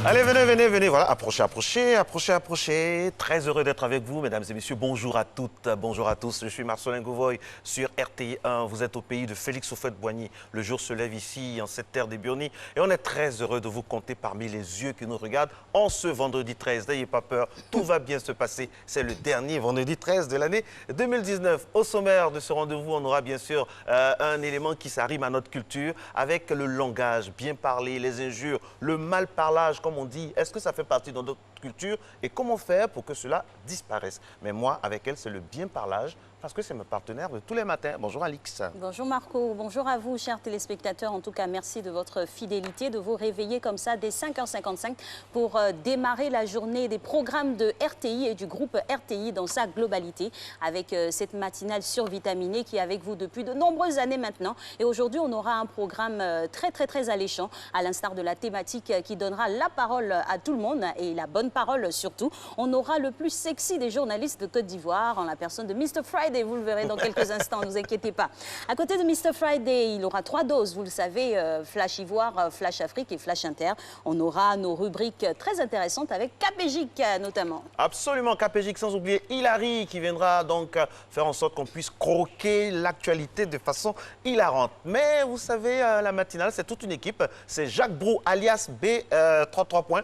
Allez, venez, venez, venez. Voilà, approchez, approchez, approchez, approchez. Très heureux d'être avec vous, mesdames et messieurs. Bonjour à toutes, bonjour à tous. Je suis Marcelin Gouvoy sur RTI 1. Vous êtes au pays de Félix Houphouët-Boigny. Le jour se lève ici, en cette terre des Burnies. Et on est très heureux de vous compter parmi les yeux qui nous regardent en ce vendredi 13. N'ayez pas peur, tout va bien se passer. C'est le dernier vendredi 13 de l'année 2019. Au sommaire de ce rendez-vous, on aura bien sûr un élément qui s'arrime à notre culture avec le langage bien parlé, les injures, le mal parlage, comme on dit. Est-ce que ça fait partie de notre culture et comment faire pour que cela disparaisse? Mais moi, avec elle, c'est le bien parlage parce que c'est mon partenaire de tous les matins. Bonjour Alix. Bonjour Marco, bonjour à vous chers téléspectateurs. En tout cas, merci de votre fidélité, de vous réveiller comme ça dès 5h55 pour démarrer la journée des programmes de RTI et du groupe RTI dans sa globalité avec cette matinale survitaminée qui est avec vous depuis de nombreuses années maintenant. Et aujourd'hui, on aura un programme très alléchant, à l'instar de la thématique qui donnera la parole à tout le monde et la bonne parole surtout. On aura le plus sexy des journalistes de Côte d'Ivoire en la personne de Mr. Friday. Vous le verrez dans quelques instants, ne vous inquiétez pas. À côté de Mr. Friday, il aura 3 doses, vous le savez, Flash Ivoire, Flash Afrique et Flash Inter. On aura nos rubriques très intéressantes avec Capégic notamment. Absolument, Capégic, sans oublier Hilary qui viendra donc faire en sorte qu'on puisse croquer l'actualité de façon hilarante. Mais vous savez, la matinale, c'est toute une équipe. C'est Jacques Brou, alias B33 points.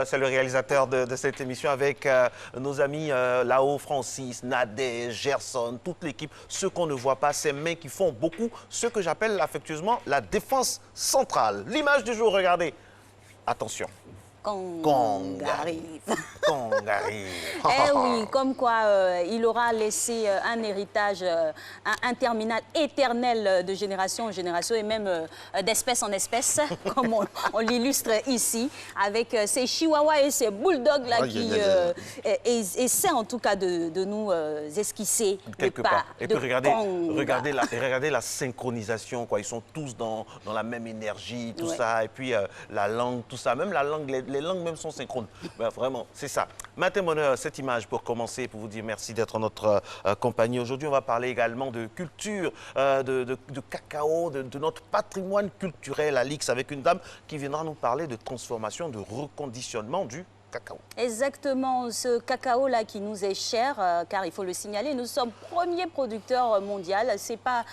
C'est le réalisateur de cette émission avec nos amis là-haut, Francis, Nadège, Gerson, toute l'équipe, ceux qu'on ne voit pas, ces mains qui font beaucoup, ce que j'appelle affectueusement la défense centrale. L'image du jour, regardez. Attention. Kong arrive. Kong arrive. Eh oui, comme quoi il aura laissé un héritage interminable, éternel de génération en génération et même d'espèce en espèce, comme on l'illustre ici, avec ces chihuahuas et ces bulldogs là qui essaient en tout cas de nous esquisser quelque le pas part. Et puis de regardez la synchronisation, quoi. Ils sont tous dans la même énergie, tout ça. Et puis la langue, tout ça. Même la langue, les langues même sont synchrones. Ben, vraiment, c'est ça. Matin bonheur, cette image pour commencer, pour vous dire merci d'être en notre compagnie. Aujourd'hui, on va parler également de culture, de cacao, de notre patrimoine culturel, Alix, avec une dame qui viendra nous parler de transformation, de reconditionnement du cacao. Exactement, ce cacao-là qui nous est cher, car il faut le signaler, nous sommes premier producteur mondial. C'est pas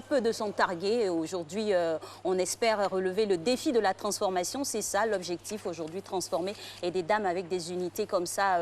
peu de s'en targuer. Aujourd'hui, on espère relever le défi de la transformation. C'est ça l'objectif aujourd'hui, transformer. Et des dames avec des unités comme ça,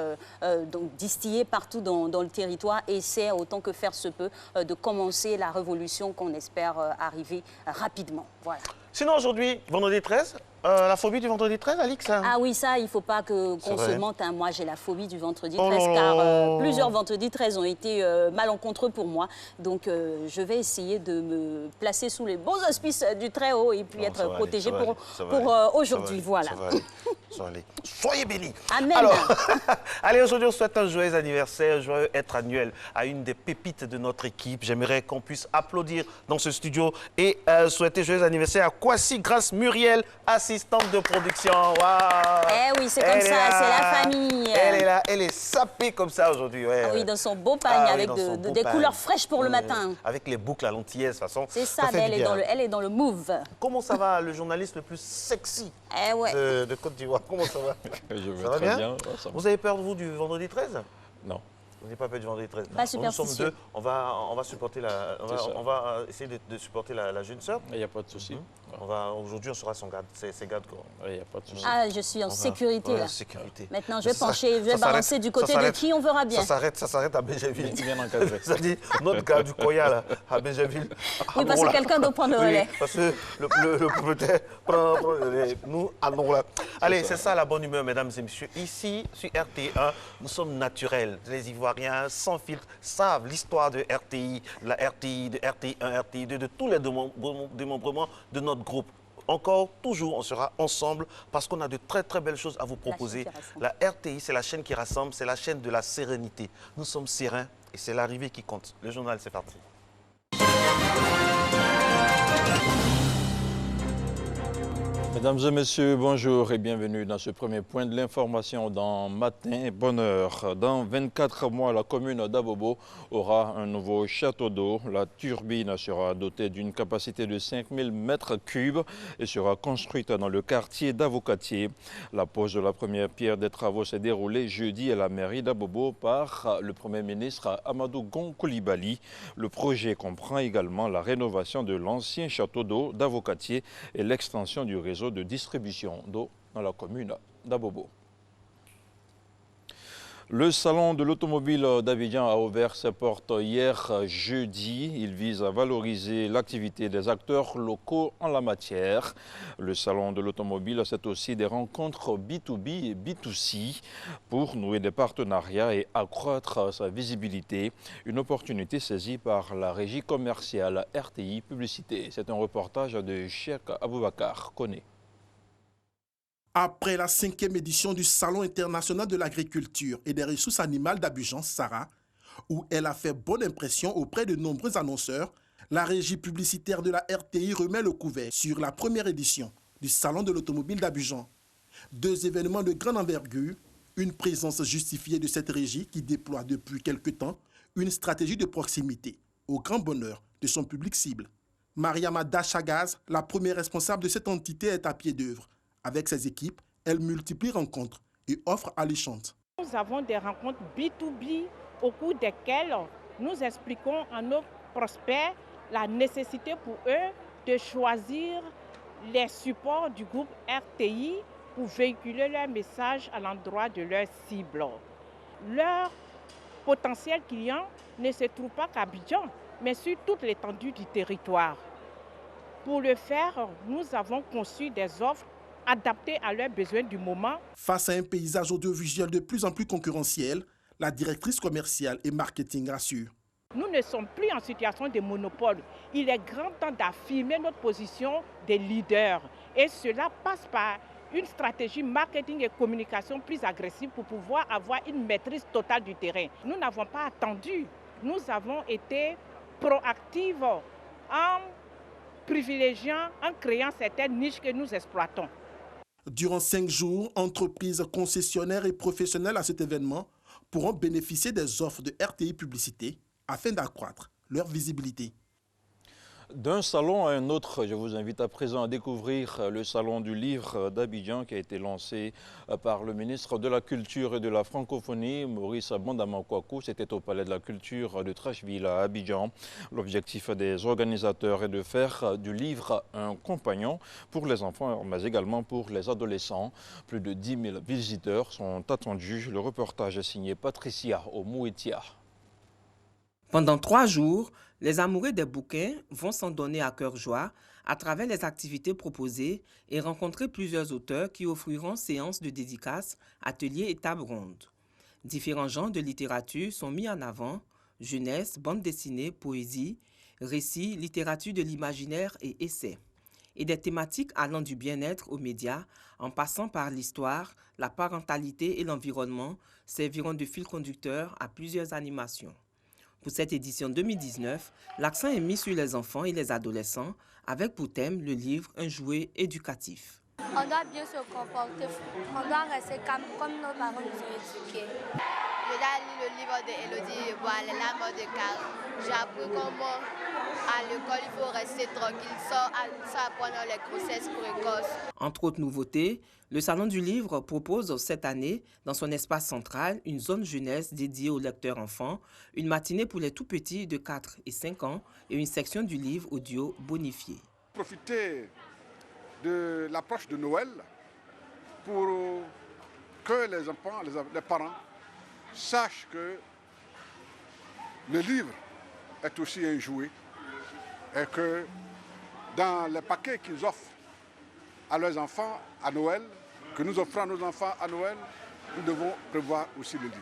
donc distillées partout dans le territoire, essaient autant que faire se peut de commencer la révolution qu'on espère arriver rapidement. Voilà. Sinon aujourd'hui, vendredi 13, la phobie du vendredi 13, Alix? Ah oui, ça, il ne faut pas qu'on se mente. Hein. Moi, j'ai la phobie du vendredi 13, Oh car plusieurs vendredis 13 ont été malencontreux pour moi. Donc, je vais essayer de me placer sous les beaux auspices du Très-Haut et puis être protégée pour aujourd'hui. Voilà. Ça va aller. Soyez bénis. Amen. Alors, allez, aujourd'hui, on souhaite un joyeux anniversaire, un joyeux être annuel à une des pépites de notre équipe. J'aimerais qu'on puisse applaudir dans ce studio et souhaiter joyeux anniversaire à Kwasi Grace Muriel, assistante de production. Waouh! Eh oui, c'est comme ça, c'est la famille. Elle est là, elle est sapée comme ça aujourd'hui. Ouais, ah oui, dans son beau pagne, avec des couleurs fraîches pour le matin. Avec les boucles à l'antillaise, de toute façon. C'est ça, mais elle est dans le move. Comment ça va, le journaliste le plus sexy de Côte d'Ivoire? Comment ça va? Ça va bien? Ça va. Vous avez peur, vous, du vendredi 13? Non. Vous n'avez pas peur du vendredi 13? Pas superstitieux. Nous sommes deux. On va supporter on va essayer de supporter la jeune sœur. Il n'y a pas de souci. Aujourd'hui, on sera son garde, ses gardes. Il n'y a pas de souci. Ah, je suis en sécurité là. Sécurité. Maintenant, je vais pencher, je vais balancer du côté de qui on verra bien. Ça s'arrête à Benjaville. Bien encadré. Ça dit notre gars du Koya là, à Benjaville. Oui, parce que quelqu'un doit prendre le relais. Oui, parce que le propriétaire prend le relais. Nous, allons là. Allez, c'est ça la bonne humeur, mesdames et messieurs. Ici, sur RT1, nous sommes naturels. Les Ivoiriens, sans filtre, savent l'histoire de RTI, de la RTI, de RTI1, RTI2, de tous les démembrements de notre groupe. Encore, toujours, on sera ensemble parce qu'on a de très belles choses à vous proposer. La RTI, c'est la chaîne qui rassemble, c'est la chaîne de la sérénité. Nous sommes sereins et c'est l'arrivée qui compte. Le journal, c'est parti. Mesdames et messieurs, bonjour et bienvenue dans ce premier point de l'information dans Matin Bonheur. Dans 24 mois, la commune d'Abobo aura un nouveau château d'eau. La turbine sera dotée d'une capacité de 5000 mètres cubes et sera construite dans le quartier d'Avocatier. La pose de la première pierre des travaux s'est déroulée jeudi à la mairie d'Abobo par le Premier ministre Amadou Gon Coulibaly. Le projet comprend également la rénovation de l'ancien château d'eau d'Avocatier et l'extension du réseau de distribution d'eau dans la commune d'Abobo. Le salon de l'automobile d'Abidjan a ouvert ses portes hier jeudi. Il vise à valoriser l'activité des acteurs locaux en la matière. Le salon de l'automobile, c'est aussi des rencontres B2B et B2C pour nouer des partenariats et accroître sa visibilité. Une opportunité saisie par la régie commerciale RTI Publicité. C'est un reportage de Cheikh Aboubakar Koné. Après la 5e édition du Salon international de l'agriculture et des ressources animales d'Abidjan, Sarah, où elle a fait bonne impression auprès de nombreux annonceurs, la régie publicitaire de la RTI remet le couvert sur la première édition du Salon de l'automobile d'Abidjan. 2 événements de grande envergure, une présence justifiée de cette régie qui déploie depuis quelque temps une stratégie de proximité au grand bonheur de son public cible. Mariama Dachagaz, la première responsable de cette entité, est à pied d'œuvre. Avec ses équipes, elle multiplie rencontres et offres alléchantes. Nous avons des rencontres B2B au cours desquelles nous expliquons à nos prospects la nécessité pour eux de choisir les supports du groupe RTI pour véhiculer leur message à l'endroit de leur cible. Leur potentiel client ne se trouve pas qu'à Abidjan, mais sur toute l'étendue du territoire. Pour le faire, nous avons conçu des offres adaptés à leurs besoins du moment. Face à un paysage audiovisuel de plus en plus concurrentiel, la directrice commerciale et marketing rassure. Nous ne sommes plus en situation de monopole. Il est grand temps d'affirmer notre position de leader. Et cela passe par une stratégie marketing et communication plus agressive pour pouvoir avoir une maîtrise totale du terrain. Nous n'avons pas attendu. Nous avons été proactifs en privilégiant, en créant certaines niches que nous exploitons. Durant 5 jours, entreprises, concessionnaires et professionnels à cet événement pourront bénéficier des offres de RTI Publicité afin d'accroître leur visibilité. D'un salon à un autre, je vous invite à présent à découvrir le salon du livre d'Abidjan qui a été lancé par le ministre de la Culture et de la Francophonie, Maurice Bandama-Kouakou. C'était au Palais de la Culture de Trècheville à Abidjan. L'objectif des organisateurs est de faire du livre un compagnon pour les enfants, mais également pour les adolescents. Plus de 10 000 visiteurs sont attendus. Le reportage est signé Patricia Omouetia. Pendant 3 jours, les amoureux des bouquins vont s'en donner à cœur joie à travers les activités proposées et rencontrer plusieurs auteurs qui offriront séances de dédicaces, ateliers et tables rondes. Différents genres de littérature sont mis en avant: jeunesse, bande dessinée, poésie, récits, littérature de l'imaginaire et essais. Et des thématiques allant du bien-être aux médias, en passant par l'histoire, la parentalité et l'environnement, serviront de fil conducteur à plusieurs animations. Pour cette édition 2019, l'accent est mis sur les enfants et les adolescents, avec pour thème le livre Un jouet éducatif. On doit bien se comporter, on doit rester calme comme nos parents nous ont éduqués. J'ai lu le livre d'Élodie Bois, Les larmes de Karl. J'ai appris comment à l'école il faut rester tranquille, sans apprendre les grossesses précoces. Entre autres nouveautés, le Salon du Livre propose cette année, dans son espace central, une zone jeunesse dédiée aux lecteurs enfants, une matinée pour les tout-petits de 4 et 5 ans et une section du livre audio bonifié. Profiter de l'approche de Noël pour que les enfants, les parents sachent que le livre est aussi un jouet et que dans les paquets qu'ils offrent à leurs enfants à Noël, que nous offrons à nos enfants à Noël, nous devons prévoir aussi le livre.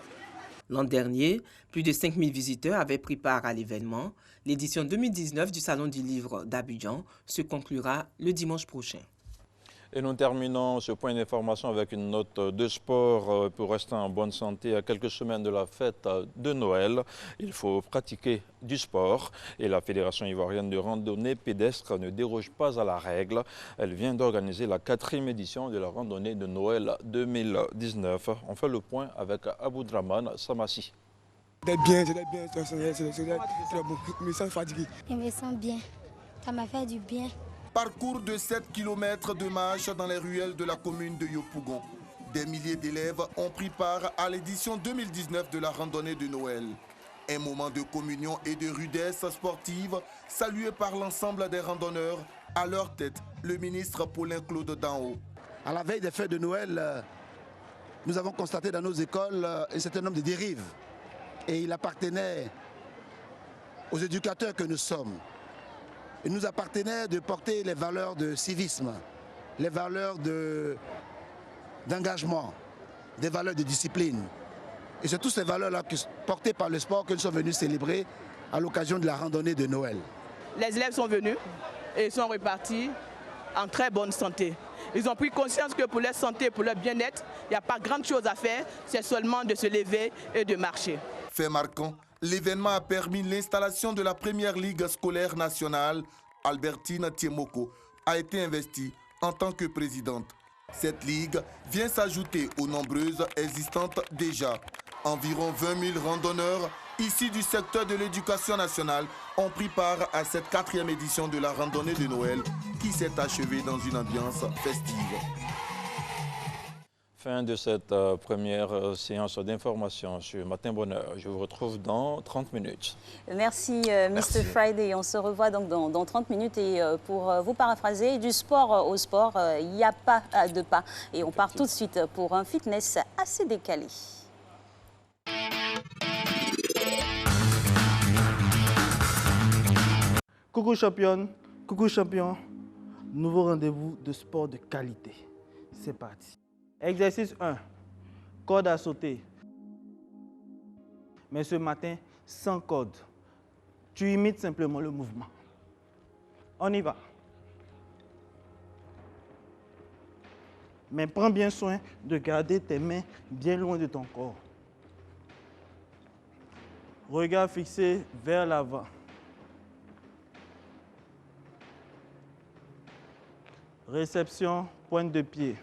L'an dernier, plus de 5000 visiteurs avaient pris part à l'événement. L'édition 2019 du Salon du Livre d'Abidjan se conclura le dimanche prochain. Et nous terminons ce point d'information avec une note de sport pour rester en bonne santé. À quelques semaines de la fête de Noël, il faut pratiquer du sport. Et la Fédération ivoirienne de randonnée pédestre ne déroge pas à la règle. Elle vient d'organiser la 4e édition de la randonnée de Noël 2019. On fait le point avec Aboudraman Samassi. J'étais bien, c'est bon. Je me sens fatigué. Je me sens bien. Ça m'a fait du bien. Parcours de 7 km de marche dans les ruelles de la commune de Yopougon. Des milliers d'élèves ont pris part à l'édition 2019 de la randonnée de Noël. Un moment de communion et de rudesse sportive salué par l'ensemble des randonneurs. À leur tête, le ministre Paulin-Claude Danho. À la veille des fêtes de Noël, nous avons constaté dans nos écoles un certain nombre de dérives. Et il appartenait aux éducateurs que nous sommes. Il nous appartenait de porter les valeurs de civisme, les valeurs d'engagement, des valeurs de discipline. Et c'est toutes ces valeurs-là portées par le sport que nous sommes venus célébrer à l'occasion de la randonnée de Noël. Les élèves sont venus et sont repartis en très bonne santé. Ils ont pris conscience que pour leur santé, pour leur bien-être, il n'y a pas grande chose à faire, c'est seulement de se lever et de marcher. Fait marquant, l'événement a permis l'installation de la première ligue scolaire nationale. Albertine Tiemoko a été investie en tant que présidente. Cette ligue vient s'ajouter aux nombreuses existantes déjà. Environ 20 000 randonneurs issus du secteur de l'éducation nationale ont pris part à cette 4e édition de la randonnée de Noël qui s'est achevée dans une ambiance festive. Fin de cette première séance d'information sur Matin Bonheur. Je vous retrouve dans 30 minutes. Merci, Mr. Friday. On se revoit donc dans 30 minutes. Et pour vous paraphraser, du sport au sport, il n'y a pas de pas. Et on part tout de suite pour un fitness assez décalé. Coucou championne, coucou champion. Nouveau rendez-vous de sport de qualité. C'est parti. Exercice 1, corde à sauter. Mais ce matin, sans corde. Tu imites simplement le mouvement. On y va. Mais prends bien soin de garder tes mains bien loin de ton corps. Regard fixé vers l'avant. Réception, pointe de pied.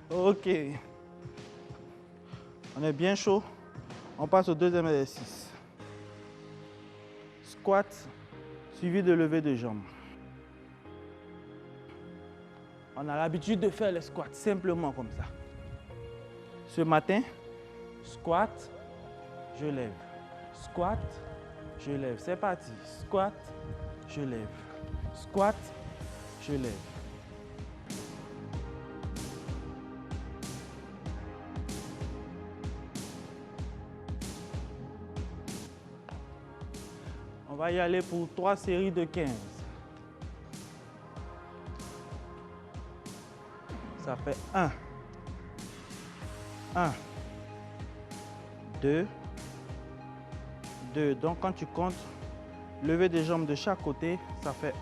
Ok. On est bien chaud. On passe au deuxième exercice. Squat suivi de levée de jambes. On a l'habitude de faire les squats simplement comme ça. Ce matin, squat, je lève. Squat, je lève. C'est parti. Squat, je lève. Squat, je lève. On va y aller pour 3 séries de 15. Ça fait 1, 2, 2. Donc quand tu comptes, lever des jambes de chaque côté, ça fait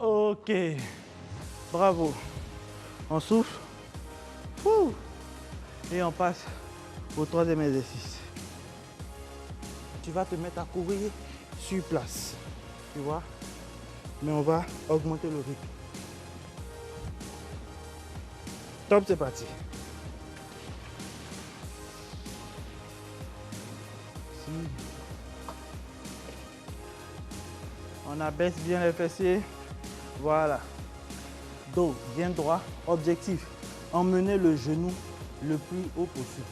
1. Ok, bravo. On souffle. Ouh. Et on passe au troisième exercice. Tu vas te mettre à courir sur place. Tu vois? Mais on va augmenter le rythme. Top, c'est parti. On abaisse bien les fessiers. Voilà. Dos bien droit. Objectif, emmener le genou le plus haut possible.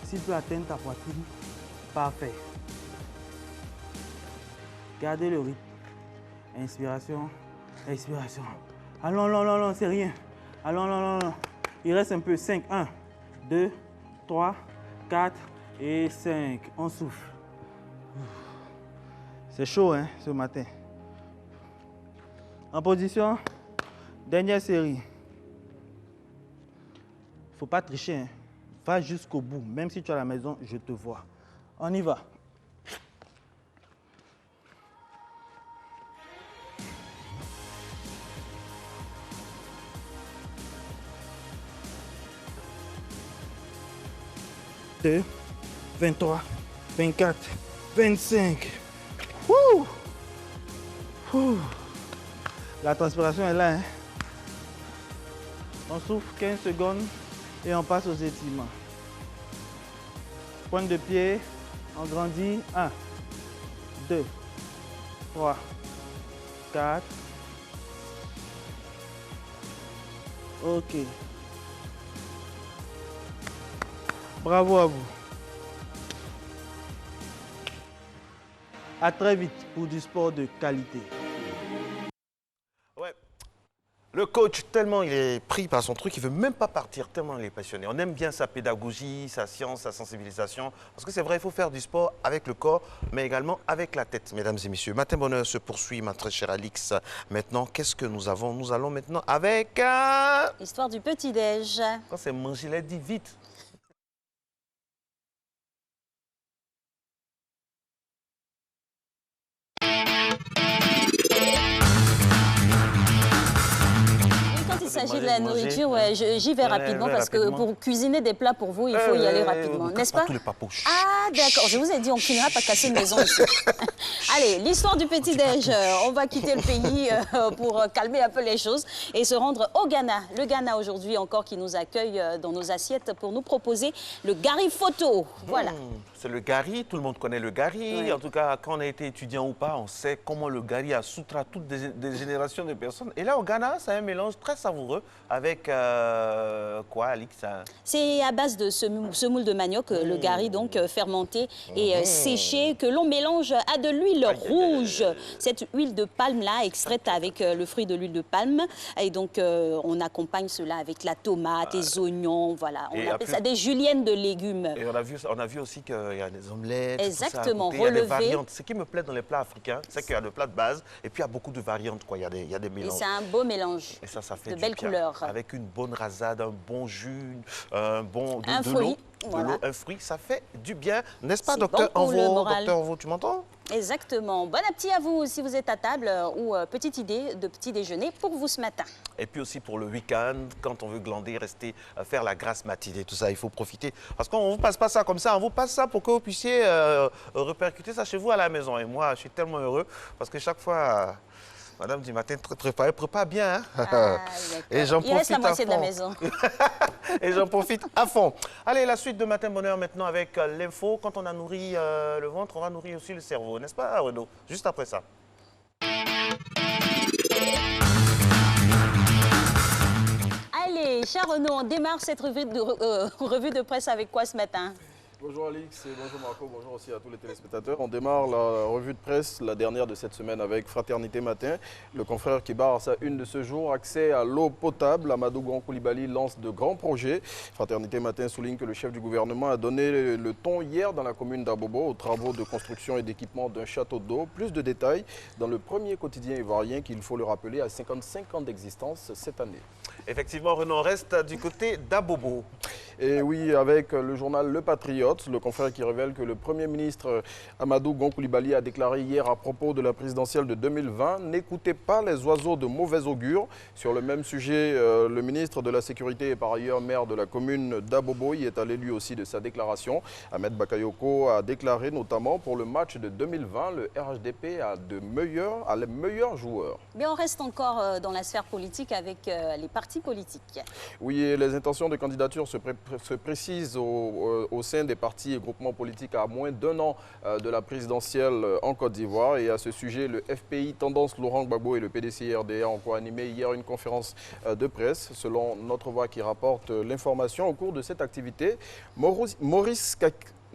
S'il peut atteindre ta poitrine, parfait. Gardez le rythme. Inspiration, expiration. Allons, non, non, non, c'est rien. Allons, non, non, non. Il reste un peu. 5. 1, 2, 3, 4 et 5. On souffle. C'est chaud, hein, ce matin. En position. Dernière série. Il ne faut pas tricher. Hein. Va jusqu'au bout. Même si tu es à la maison, je te vois. On y va. « 2, 23, 24, 25. » Wouh! Ouh. La transpiration est là. Hein? On souffle 15 secondes et on passe aux étirements. Pointe de pied, on grandit. 1, 2, 3, 4. OK. Bravo à vous. À très vite pour du sport de qualité. Ouais. Le coach, tellement il est pris par son truc, il ne veut même pas partir, tellement il est passionné. On aime bien sa pédagogie, sa science, sa sensibilisation. Parce que c'est vrai, il faut faire du sport avec le corps, mais également avec la tête, mesdames et messieurs. Matin Bonheur se poursuit, ma très chère Alix. Maintenant, qu'est-ce que nous avons? Nous allons maintenant avec... Histoire du petit-déj. Quand c'est manger, il dit vite. Il s'agit de la nourriture, ouais, j'y vais rapidement parce que pour cuisiner des plats pour vous, il faut y aller rapidement, n'est-ce pas? Ah, d'accord, je vous ai dit, on ne finira pas casser une maison ici. Allez, l'histoire du petit-déj. On va quitter le pays pour calmer un peu les choses et se rendre au Ghana. Le Ghana aujourd'hui encore qui nous accueille dans nos assiettes pour nous proposer le gari photo. Voilà. C'est le gari, tout le monde connaît le gari. Ouais. En tout cas, quand on a été étudiant ou pas, on sait comment le gari a soutra toutes des générations de personnes. Et là, au Ghana, c'est un mélange très savoureux avec quoi, Alix? C'est à base de semoule de manioc, le gari donc fermenté et séché, que l'on mélange à de l'huile rouge. Cette huile de palme-là, extraite avec le fruit de l'huile de palme. Et donc, on accompagne cela avec la tomate, les oignons, voilà. On appelle ça des juliennes de légumes. Et on a vu aussi qu'il y a des omelettes. Exactement, il y a des variantes. Ce qui me plaît dans les plats africains, c'est qu'il y a des plats de base et puis il y a beaucoup de variantes, quoi. Il y a des mélanges. Et c'est un beau mélange. Et ça fait de belles couleurs. Avec une bonne rasade, un bon jus, de fruit. Voilà. Un fruit, ça fait du bien. N'est-ce pas, docteur Envo? Docteur Envo, tu m'entends? Exactement. Bon appétit à vous si vous êtes à table ou petite idée de petit déjeuner pour vous ce matin. Et puis aussi pour le week-end, quand on veut glander, rester, faire la grasse matinée, tout ça, il faut profiter. Parce qu'on ne vous passe pas ça comme ça, on vous passe ça pour que vous puissiez répercuter ça chez vous à la maison. Et moi, je suis tellement heureux parce que chaque fois... Madame du matin, prépare bien. Hein? Ah, et j'en profite reste la moitié de la maison. Et j'en profite à fond. Allez, la suite de Matin Bonheur maintenant avec l'info. Quand on a nourri le ventre, on va nourrir aussi le cerveau. N'est-ce pas, Renaud? Juste après ça. Allez, cher Renaud, on démarre cette revue de presse avec quoi ce matin? Bonjour Alix et bonjour Marco, bonjour aussi à tous les téléspectateurs. On démarre la revue de presse, la dernière de cette semaine avec Fraternité Matin. Le confrère qui barre sa une de ce jour, accès à l'eau potable. Amadou Gon Coulibaly lance de grands projets. Fraternité Matin souligne que le chef du gouvernement a donné le ton hier dans la commune d'Abobo aux travaux de construction et d'équipement d'un château d'eau. Plus de détails dans le premier quotidien ivoirien qu'il faut le rappeler à 55 ans d'existence cette année. Effectivement, Renaud, on reste du côté d'Abobo. Et oui, avec le journal Le Patriote, le confrère qui révèle que le Premier ministre Amadou Gon Coulibaly a déclaré hier à propos de la présidentielle de 2020 « N'écoutez pas les oiseaux de mauvais augure ». Sur le même sujet, le ministre de la Sécurité et par ailleurs maire de la commune d'Abobo y est allé lui aussi de sa déclaration. Ahmed Bakayoko a déclaré notamment pour le match de 2020, le RHDP a les meilleurs joueurs. Mais on reste encore dans la sphère politique avec les partis politiques. Oui, et les intentions de candidature se précisent au sein des partis et groupements politiques à moins d'un an de la présidentielle en Côte d'Ivoire. Et à ce sujet, le FPI Tendance Laurent Gbagbo et le PDC-RDA ont co-animé hier une conférence de presse. Selon Notre Voix qui rapporte l'information, au cours de cette activité, Maurice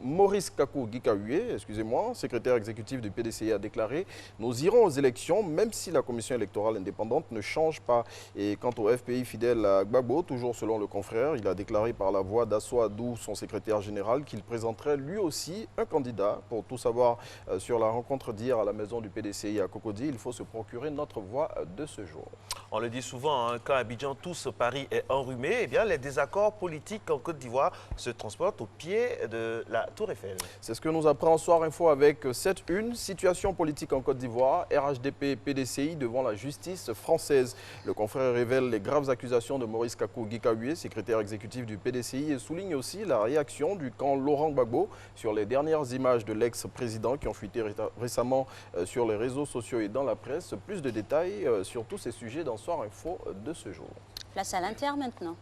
Maurice Kakou Gikaoué, excusez-moi, secrétaire exécutif du PDCI, a déclaré « Nous irons aux élections même si la commission électorale indépendante ne change pas ». Et quant au FPI fidèle à Gbagbo, toujours selon le confrère, il a déclaré par la voix d'Asso Adou, son secrétaire général, qu'il présenterait lui aussi un candidat. Pour tout savoir sur la rencontre d'hier à la maison du PDCI à Cocody, il faut se procurer notre voix de ce jour. On le dit souvent, hein, quand à Abidjan, tout ce Paris est enrhumé, eh bien, les désaccords politiques en Côte d'Ivoire se transportent au pied de la Tour Eiffel. C'est ce que nous apprend Soir Info avec cette une. Situation politique en Côte d'Ivoire, RHDP, PDCI devant la justice française. Le confrère révèle les graves accusations de Maurice Kakou Gikaoué, secrétaire exécutif du PDCI, et souligne aussi la réaction du camp Laurent Gbagbo sur les dernières images de l'ex-président qui ont fuité récemment sur les réseaux sociaux et dans la presse. Plus de détails sur tous ces sujets dans Soir Info de ce jour. Place à l'Inter maintenant.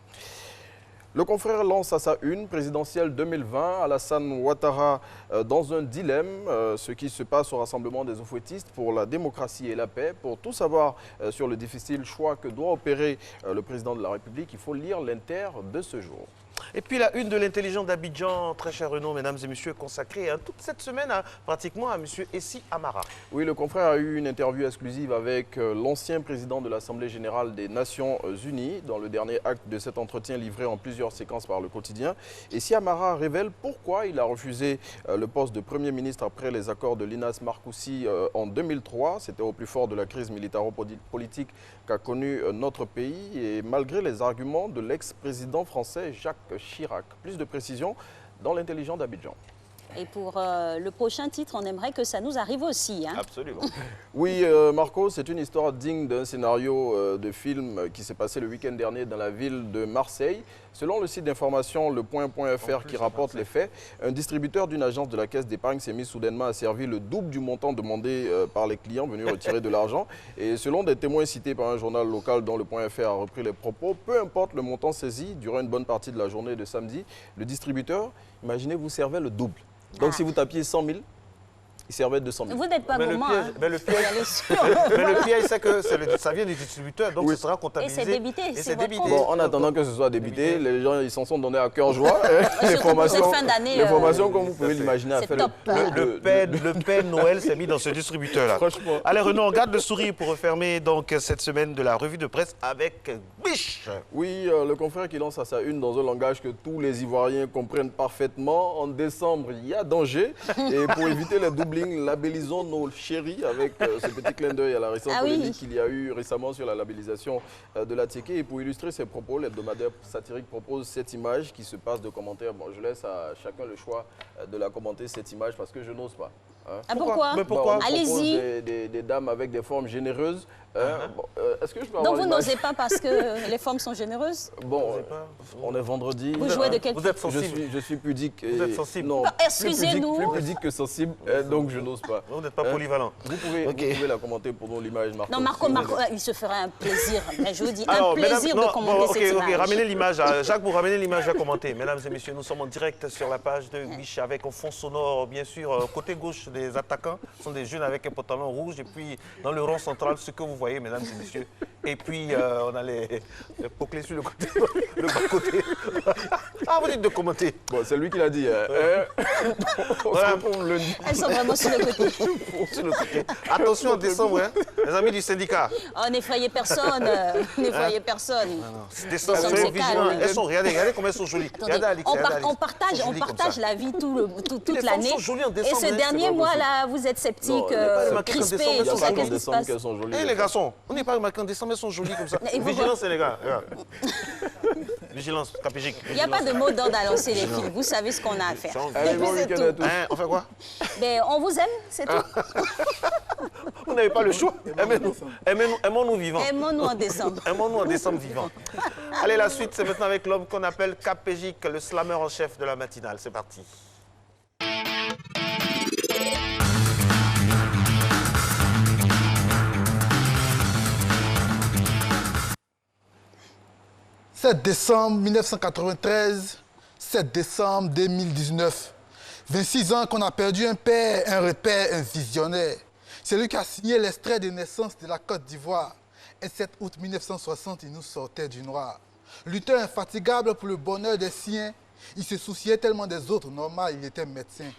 Le confrère lance à sa une présidentielle 2020 Alassane Ouattara dans un dilemme, ce qui se passe au rassemblement des oufouettistes pour la démocratie et la paix. Pour tout savoir sur le difficile choix que doit opérer le président de la République, il faut lire l'Inter de ce jour. Et puis la une de l'intelligence d'Abidjan, très cher Renaud, mesdames et messieurs, consacrée toute cette semaine pratiquement à M. Essi Amara. Oui, le confrère a eu une interview exclusive avec l'ancien président de l'Assemblée générale des Nations Unies dans le dernier acte de cet entretien livré en plusieurs séquences par le quotidien. Essi Amara révèle pourquoi il a refusé le poste de Premier ministre après les accords de Linas Markoussi en 2003. C'était au plus fort de la crise militaro-politique qu'a connu notre pays et malgré les arguments de l'ex-président français Jacques Chirac. Plus de précisions dans l'intelligence d'Abidjan. Et pour le prochain titre, on aimerait que ça nous arrive aussi. Hein? Absolument. Oui, Marco, c'est une histoire digne d'un scénario de film qui s'est passé le week-end dernier dans la ville de Marseille. Selon le site d'information lepoint.fr qui rapporte les faits, un distributeur d'une agence de la caisse d'épargne s'est mis soudainement à servir le double du montant demandé par les clients venus retirer de l'argent. Et selon des témoins cités par un journal local dont le .fr a repris les propos, peu importe le montant saisi, durant une bonne partie de la journée de samedi, le distributeur, imaginez, vous servait le double. Donc si vous tapiez 100 000, il servait 200 000. Vous n'êtes pas gourmand. Mais le piège, c'est que ça vient du distributeur, donc ce sera comptabilisé. Et c'est débité. C'est débité. Bon, en attendant que ce soit débité, les gens ils s'en sont donnés à cœur joie. L'information, comme vous pouvez l'imaginer, a fait le Père Noël s'est mis dans ce distributeur-là. Franchement. Allez Renaud, on garde le sourire pour refermer donc cette semaine de la revue de presse avec Biche. Oui, le confrère qui lance à sa une dans un langage que tous les Ivoiriens comprennent parfaitement. En décembre, il y a danger. Et pour éviter les doublings, labellisons nos chéris avec ce petit clin d'œil à la récente polémique qu'il y a eu récemment sur la labellisation de la Tieke. Et pour illustrer ses propos, l'hebdomadaire satirique propose cette image qui se passe de commentaires. Bon, je laisse à chacun le choix de la commenter, cette image, parce que je n'ose pas. Hein. Ah, pourquoi? Mais pourquoi? Allez-y. Des dames avec des formes généreuses. Bon, est-ce que je peux Donc vous n'osez pas parce que les formes sont généreuses? Bon, on est vendredi. Vous jouez de quel Vous êtes sensible. Je suis pudique. Vous êtes sensible. Non, excusez-nous. Plus pudique que sensible, donc je n'ose pas. Vous n'êtes pas polyvalent. Vous pouvez la commenter pour nous, l'image, Marco. Non, Marco, il se ferait un plaisir. Mais je vous dis, un plaisir de commenter cette image. Ramenez l'image. Jacques, vous ramenez l'image à commenter. Mesdames et messieurs, nous sommes en direct sur la page de Biche avec un fond sonore, bien sûr, côté gauche des attaquants. Ce sont des jeunes avec un pantalon rouge. Et puis, dans le rond central, ce que vous voyez, mesdames et messieurs. Et puis, on a les poclés sur le côté, le bas côté. Ah, vous dites de commenter. Bon, c'est lui qui l'a dit. Voilà. Elles sont vraiment sur le côté. Sur le côté. Attention en décembre, hein, les amis du syndicat. Oh, n'effrayez personne. N'effrayez personne. Décembre, soyez vigilants. Elles sont, regardez comment elles sont jolies. Regardez, Alix, on partage la vie toute l'année. Et ce dernier mois-là, vous êtes sceptiques, crispés. Tout ça, qu'est-ce qui se passe? Eh les garçons, on n'est pas remarqué en décembre, elles sont jolies comme ça. Vigilance, les gars. Vigilance, capégique. Il n'y a pas de mot d'ordre à lancer les filles. Vous savez ce qu'on a à faire. Allez, bon week-end à tous. On fait quoi? On vous aime, c'est tout. Vous n'avez pas le choix. Aimons-nous vivants. Aimons-nous en décembre. Aimons-nous en décembre vivants. Allez, la suite, c'est maintenant avec l'homme qu'on appelle Capégique, le slammer en chef de la matinale. C'est parti. 7 décembre 1993, 7 décembre 2019. 26 ans qu'on a perdu un père, un repère, un visionnaire. C'est lui qui a signé l'extrait de naissance de la Côte d'Ivoire. Et 7 août 1960, il nous sortait du noir. Lutteur infatigable pour le bonheur des siens, Il se souciait tellement des autres, normal, il était médecin.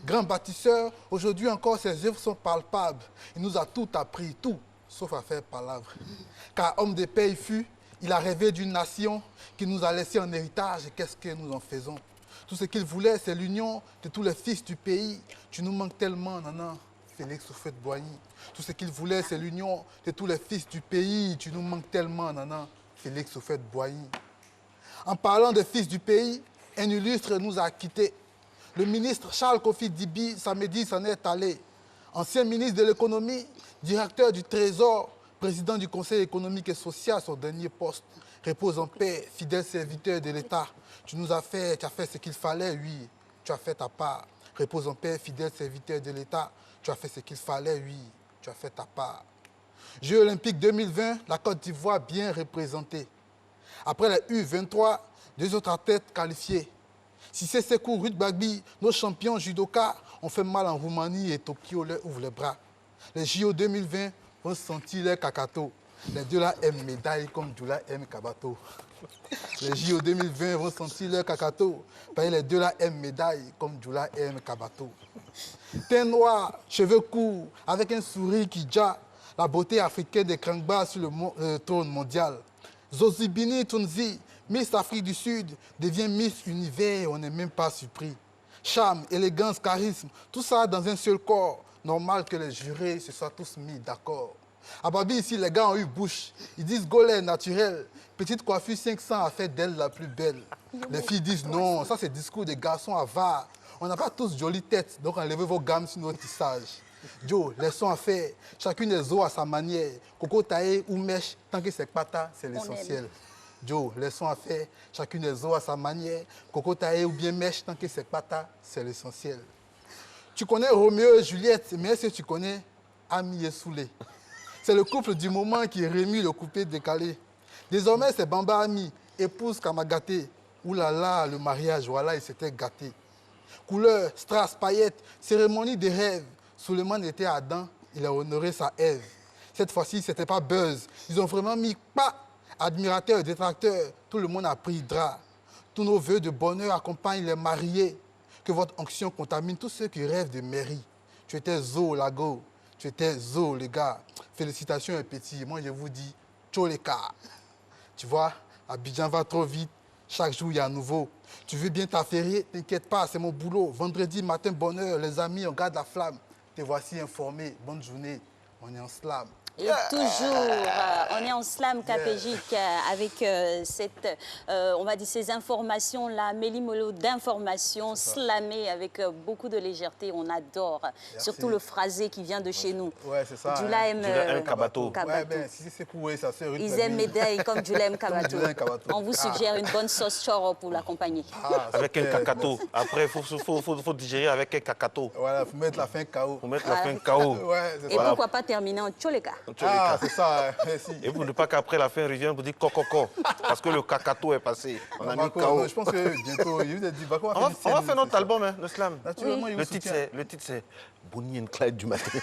Grand bâtisseur, aujourd'hui encore ses œuvres sont palpables. Il nous a tout appris, tout, sauf à faire palabre. Car homme de paix il fut, il a rêvé d'une nation qui nous a laissé en héritage. Et qu'est-ce que nous en faisons? Tout ce qu'il voulait, c'est l'union de tous les fils du pays. Tu nous manques tellement, Nana, Félix Houphouët-Boigny. Tout ce qu'il voulait, c'est l'union de tous les fils du pays. Tu nous manques tellement, Nana, Félix Houphouët-Boigny. En parlant des fils du pays, un illustre nous a quittés. Le ministre Charles Kofi Dibi, samedi, s'en est allé. Ancien ministre de l'économie, directeur du Trésor, président du Conseil économique et social, son dernier poste. Repose en paix, fidèle serviteur de l'État. Tu as fait ce qu'il fallait, oui. Tu as fait ta part. Repose en paix, fidèle serviteur de l'État. Tu as fait ce qu'il fallait, oui. Tu as fait ta part. Jeux olympiques 2020, la Côte d'Ivoire bien représentée. Après les U23, 2 autres athlètes qualifiés. Cissé Sékou, Ruth Bagby, nos champions judoka ont fait mal en Roumanie et Tokyo leur ouvre les bras. Les JO 2020 vont sentir les kakato. Les deux là aiment médaille comme Djoula aime Kabato. Les JO 2020 vont sentir leur kakato. Les deux là aiment médaille comme Djoula aime Kabato. Teint noir, cheveux courts, avec un sourire qui ja, la beauté africaine des Krangba sur le trône mondial. Zozibini Tunzi, Miss Afrique du Sud, devient Miss Univers, on n'est même pas surpris. Charme, élégance, charisme, tout ça dans un seul corps. Normal que les jurés se soient tous mis d'accord. À Babi, ici, les gars ont eu bouche. Ils disent Golais naturel. Petite coiffure 500 a fait d'elle la plus belle. Les filles disent non, ça c'est discours des garçons avares. On n'a pas tous jolie tête, donc enlevez vos gammes sur nos tissages. Joe, laissons à faire. Chacune des os à sa manière. Coco taillé ou mèche, tant que c'est pata, c'est l'essentiel. Joe, laissons à faire. Chacune des os à sa manière. Coco taillé ou bien mèche, tant que c'est pata, c'est l'essentiel. Tu connais Roméo et Juliette, mais est-ce que tu connais Ami et Soulé? C'est le couple du moment qui remue le coupé décalé. Désormais, c'est Bamba Ami, épouse Kamagaté. Ouh là là, le mariage, voilà, il s'était gâté. Couleur, strass, paillettes, cérémonie de rêve. Souleymane était Adam, il a honoré sa Ève. Cette fois-ci, ce n'était pas buzz. Ils ont vraiment mis pas. Admirateurs et détracteurs, tout le monde a pris drap. Tous nos vœux de bonheur accompagnent les mariés. Que votre onction contamine tous ceux qui rêvent de mairie. Tu étais zo, Lago. Tu étais zo, les gars. Félicitations, un petit. Moi, je vous dis, tcho les cas. Tu vois, Abidjan va trop vite. Chaque jour, il y a un nouveau. Tu veux bien t'affairer? T'inquiète pas, c'est mon boulot. Vendredi matin, bonheur, les amis, on garde la flamme. Te voici informé. Bonne journée. On est en slam. Et toujours, on est en slam capégique avec on va dire ces informations-là, méli-molo d'informations slamées avec beaucoup de légèreté. On adore. Merci. Surtout le phrasé qui vient de chez nous. Ouais, c'est ça. Djoula aime Kabato. Ouais, ben, si c'est pour ça, c'est ils aiment médaille comme Djoula aime Kabato. On vous suggère une bonne sauce choro pour l'accompagner. Avec un kakato. Après, il faut digérer avec un kakato. Voilà, il faut mettre la fin KO. Faut mettre la fin KO. Ouais, et voilà. Pourquoi pas terminer en tcholeka? Ah, c'est ça, merci. Et pour ne pas qu'après la fin revienne, vous dites coco, parce que le kakato est passé. On a mis KO. Je pense que bientôt, il vous a dit, on va faire notre album, hein, le slam. Oui. Le titre, c'est Bonnie and Clyde du matin.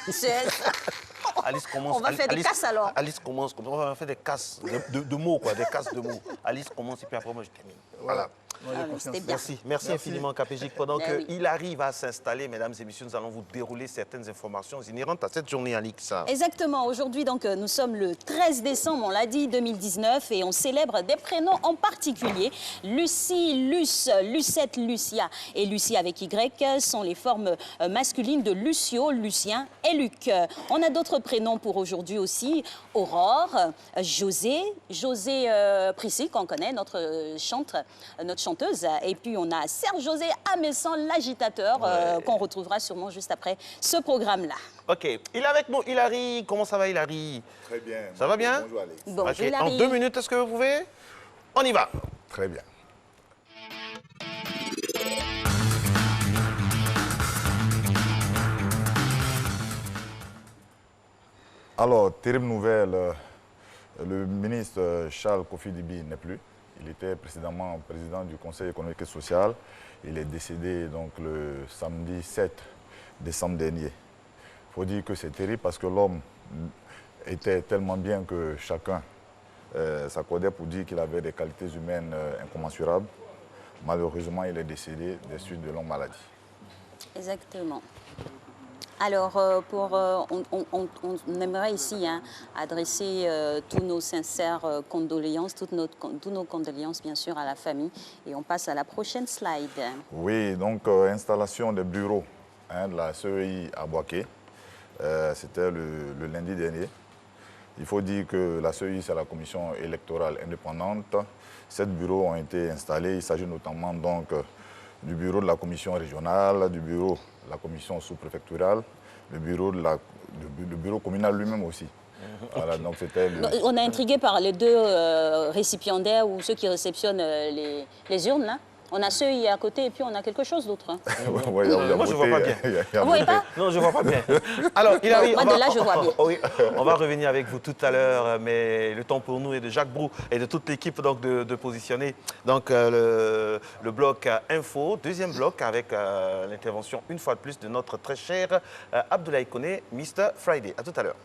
Alice commence. On va faire des casses alors. Alice commence, on va faire des casses de mots, quoi, des casses de mots. Alice commence et puis après, moi, je termine. Voilà. Merci infiniment, Capégique. Pendant que Hilary va s'installer, mesdames et messieurs, nous allons vous dérouler certaines informations inhérentes à cette journée, Alix. Exactement. Aujourd'hui, donc, nous sommes le 13 décembre, on l'a dit, 2019, et on célèbre des prénoms en particulier. Lucie, Luce, Lucette, Lucia et Lucie avec Y sont les formes masculines de Lucio, Lucien et Luc. On a d'autres prénoms pour aujourd'hui aussi. Aurore, José Prissy, qu'on connaît, notre chanteuse. Et puis, on a Serge José Amessan, l'agitateur, qu'on retrouvera sûrement juste après ce programme-là. OK. Il est avec nous, Hilary. Comment ça va, Hilary? Très bien. Ça va bien? Bonjour, Alex. Bonjour, okay. En 2 minutes, est-ce que vous pouvez? On y va. Très bien. Alors, terrible nouvelle. Le ministre Charles Kofi Dibi n'est plus. Il était précédemment président du Conseil économique et social. Il est décédé donc le samedi 7 décembre dernier. Il faut dire que c'est terrible parce que l'homme était tellement bien que chacun s'accordait pour dire qu'il avait des qualités humaines incommensurables. Malheureusement, il est décédé des suites de longues maladies. Exactement. Alors, on aimerait ici adresser tous nos sincères condoléances, toutes nos condoléances bien sûr à la famille. Et on passe à la prochaine slide. Oui, donc installation des bureaux de la CEI à Boaké. C'était le lundi dernier. Il faut dire que la CEI, c'est la commission électorale indépendante. 7 bureaux ont été installés. Il s'agit notamment donc du bureau de la commission régionale, du bureau de la commission sous-préfectorale, le bureau communal lui-même aussi. Voilà, donc on est intrigué par les 2 récipiendaires ou ceux qui réceptionnent les urnes là. On a ceux à côté et puis on a quelque chose d'autre. Hein. Moi, je ne vois pas bien. Vous voyez pas? Non, je ne vois pas bien. Alors, moi, de là, je vois bien. Oui, on va revenir avec vous tout à l'heure, mais le temps pour nous et de Jacques Brou et de toute l'équipe de positionner donc, le bloc info, deuxième bloc avec l'intervention une fois de plus de notre très cher Abdoulaye Koné, Mr. Friday. À tout à l'heure.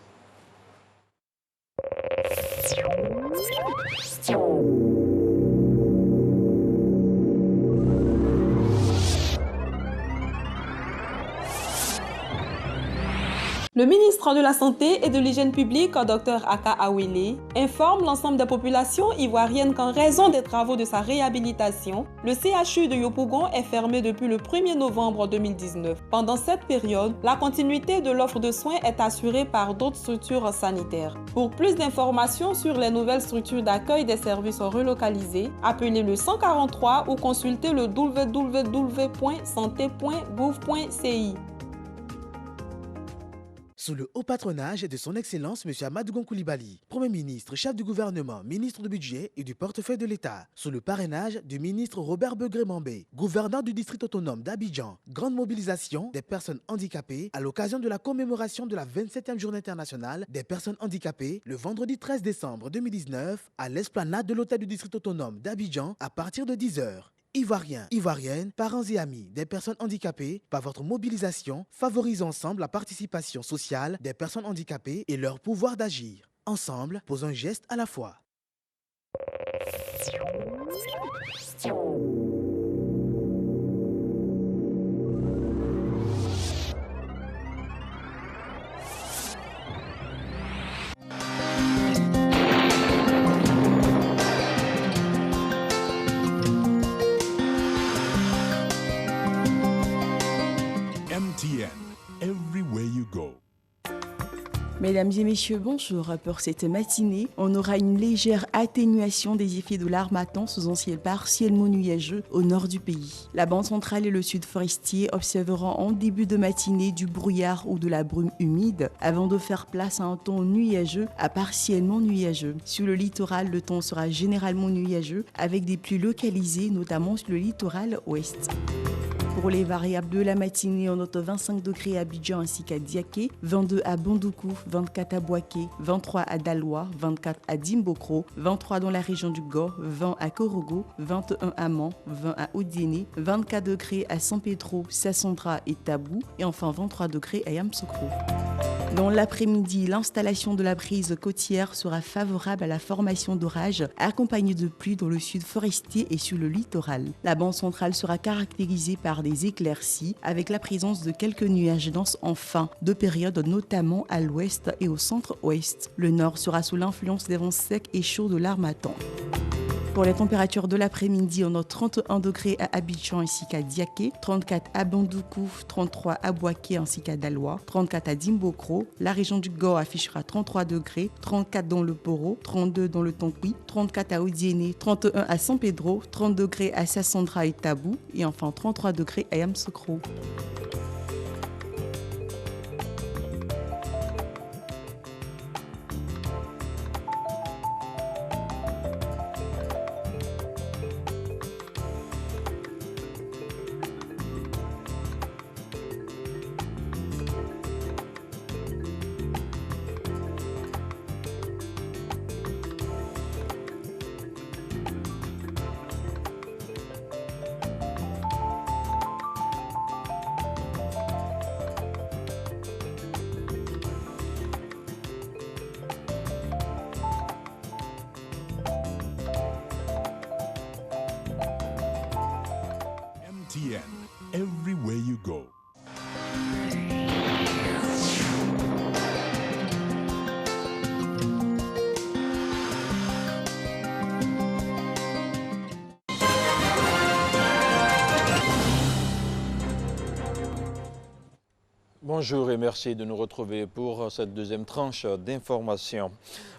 Le ministre de la Santé et de l'Hygiène publique, Dr Aka Awele, informe l'ensemble des populations ivoiriennes qu'en raison des travaux de sa réhabilitation, le CHU de Yopougon est fermé depuis le 1er novembre 2019. Pendant cette période, la continuité de l'offre de soins est assurée par d'autres structures sanitaires. Pour plus d'informations sur les nouvelles structures d'accueil des services relocalisés, appelez le 143 ou consultez le www.santé.gouv.ci. Sous le haut patronage de son Excellence M. Amadou Koulibaly, Premier ministre, chef du gouvernement, ministre du budget et du portefeuille de l'État. Sous le parrainage du ministre Robert Begré-Mambé, gouverneur du district autonome d'Abidjan. Grande mobilisation des personnes handicapées à l'occasion de la commémoration de la 27e journée internationale des personnes handicapées le vendredi 13 décembre 2019 à l'esplanade de l'hôtel du district autonome d'Abidjan à partir de 10h. Ivoiriens, Ivoiriennes, parents et amis des personnes handicapées, par votre mobilisation, favorisons ensemble la participation sociale des personnes handicapées et leur pouvoir d'agir. Ensemble, posons un geste à la fois. MTN, everywhere you go. Mesdames et messieurs, bonjour. Pour cette matinée, on aura une légère atténuation des effets de l'harmattan sous un ciel partiellement nuageux au nord du pays. La bande centrale et le sud forestier observeront en début de matinée du brouillard ou de la brume humide avant de faire place à un temps nuageux à partiellement nuageux. Sur le littoral, le temps sera généralement nuageux avec des pluies localisées, notamment sur le littoral ouest. Pour les variables de la matinée, on note 25 degrés à Abidjan ainsi qu'à Diaké, 22 à Bandoukou, 24 à Boaké, 23 à Daloa, 24 à Dimbokro, 23 dans la région du Go, 20 à Korogo, 21 à Man, 20 à Odiéné, 24 degrés à San Pedro, Sassandra et Tabou et enfin 23 degrés à Yamoussoukro. Dans l'après-midi, l'installation de la brise côtière sera favorable à la formation d'orages accompagnée de pluies dans le sud forestier et sur le littoral. La bande centrale sera caractérisée par des éclaircies avec la présence de quelques nuages denses en fin de période, notamment à l'ouest et au centre-ouest. Le nord sera sous l'influence des vents secs et chauds de l'harmattan. Pour les températures de l'après-midi, on note 31 degrés à Abidjan ainsi qu'à Diaké, 34 à Bandoukou, 33 à Boaké ainsi qu'à Daloa, 34 à Dimbokro. La région du Go affichera 33 degrés, 34 dans le Boro, 32 dans le Tonkwi, 34 à Odiéné, 31 à San Pedro, 30 degrés à Sassandra et Tabou et enfin 33 degrés à Yamoussoukro. MTN, everywhere you go. Bonjour et merci de nous retrouver pour cette deuxième tranche d'information.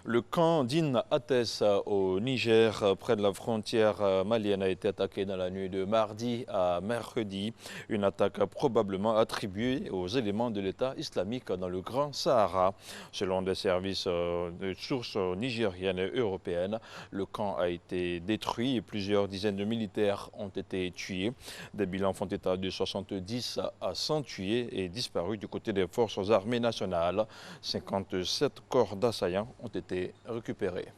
Le camp d'In Ates au Niger, près de la frontière malienne, a été attaqué dans la nuit de mardi à mercredi. Une attaque probablement attribuée aux éléments de l'État islamique dans le Grand Sahara. Selon des services de sources nigériennes et européennes, le camp a été détruit et plusieurs dizaines de militaires ont été tués. Des bilans font état de 70 à 100 tués et disparus du côté des forces armées nationales. 57 corps d'assaillants ont été récupérés.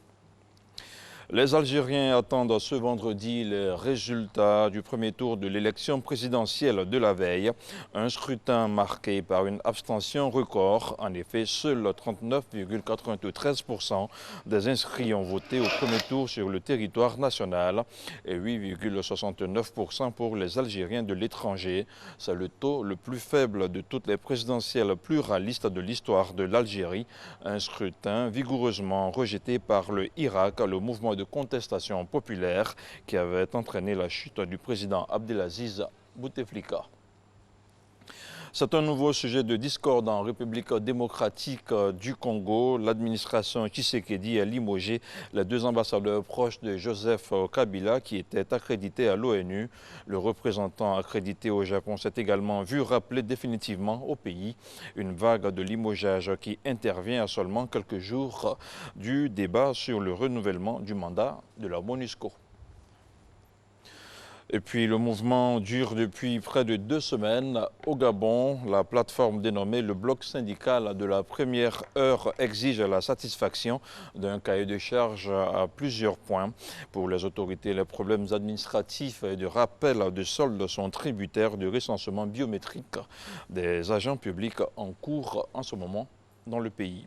Les Algériens attendent ce vendredi les résultats du premier tour de l'élection présidentielle de la veille. Un scrutin marqué par une abstention record. En effet, seuls 39,93% des inscrits ont voté au premier tour sur le territoire national et 8,69% pour les Algériens de l'étranger. C'est le taux le plus faible de toutes les présidentielles pluralistes de l'histoire de l'Algérie. Un scrutin vigoureusement rejeté par le Irak, le mouvement de contestation populaire qui avait entraîné la chute du président Abdelaziz Bouteflika. C'est un nouveau sujet de discorde en République démocratique du Congo. L'administration Tshisekedi a limogé les deux ambassadeurs proches de Joseph Kabila qui étaient accrédités à l'ONU. Le représentant accrédité au Japon s'est également vu rappeler définitivement au pays. Une vague de limogeage qui intervient à seulement quelques jours du débat sur le renouvellement du mandat de la MONUSCO. Et puis le mouvement dure depuis près de 2 semaines au Gabon. La plateforme dénommée le bloc syndical de la première heure exige la satisfaction d'un cahier de charges à plusieurs points. Pour les autorités, les problèmes administratifs et de rappel de soldes sont tributaires du recensement biométrique des agents publics en cours en ce moment dans le pays.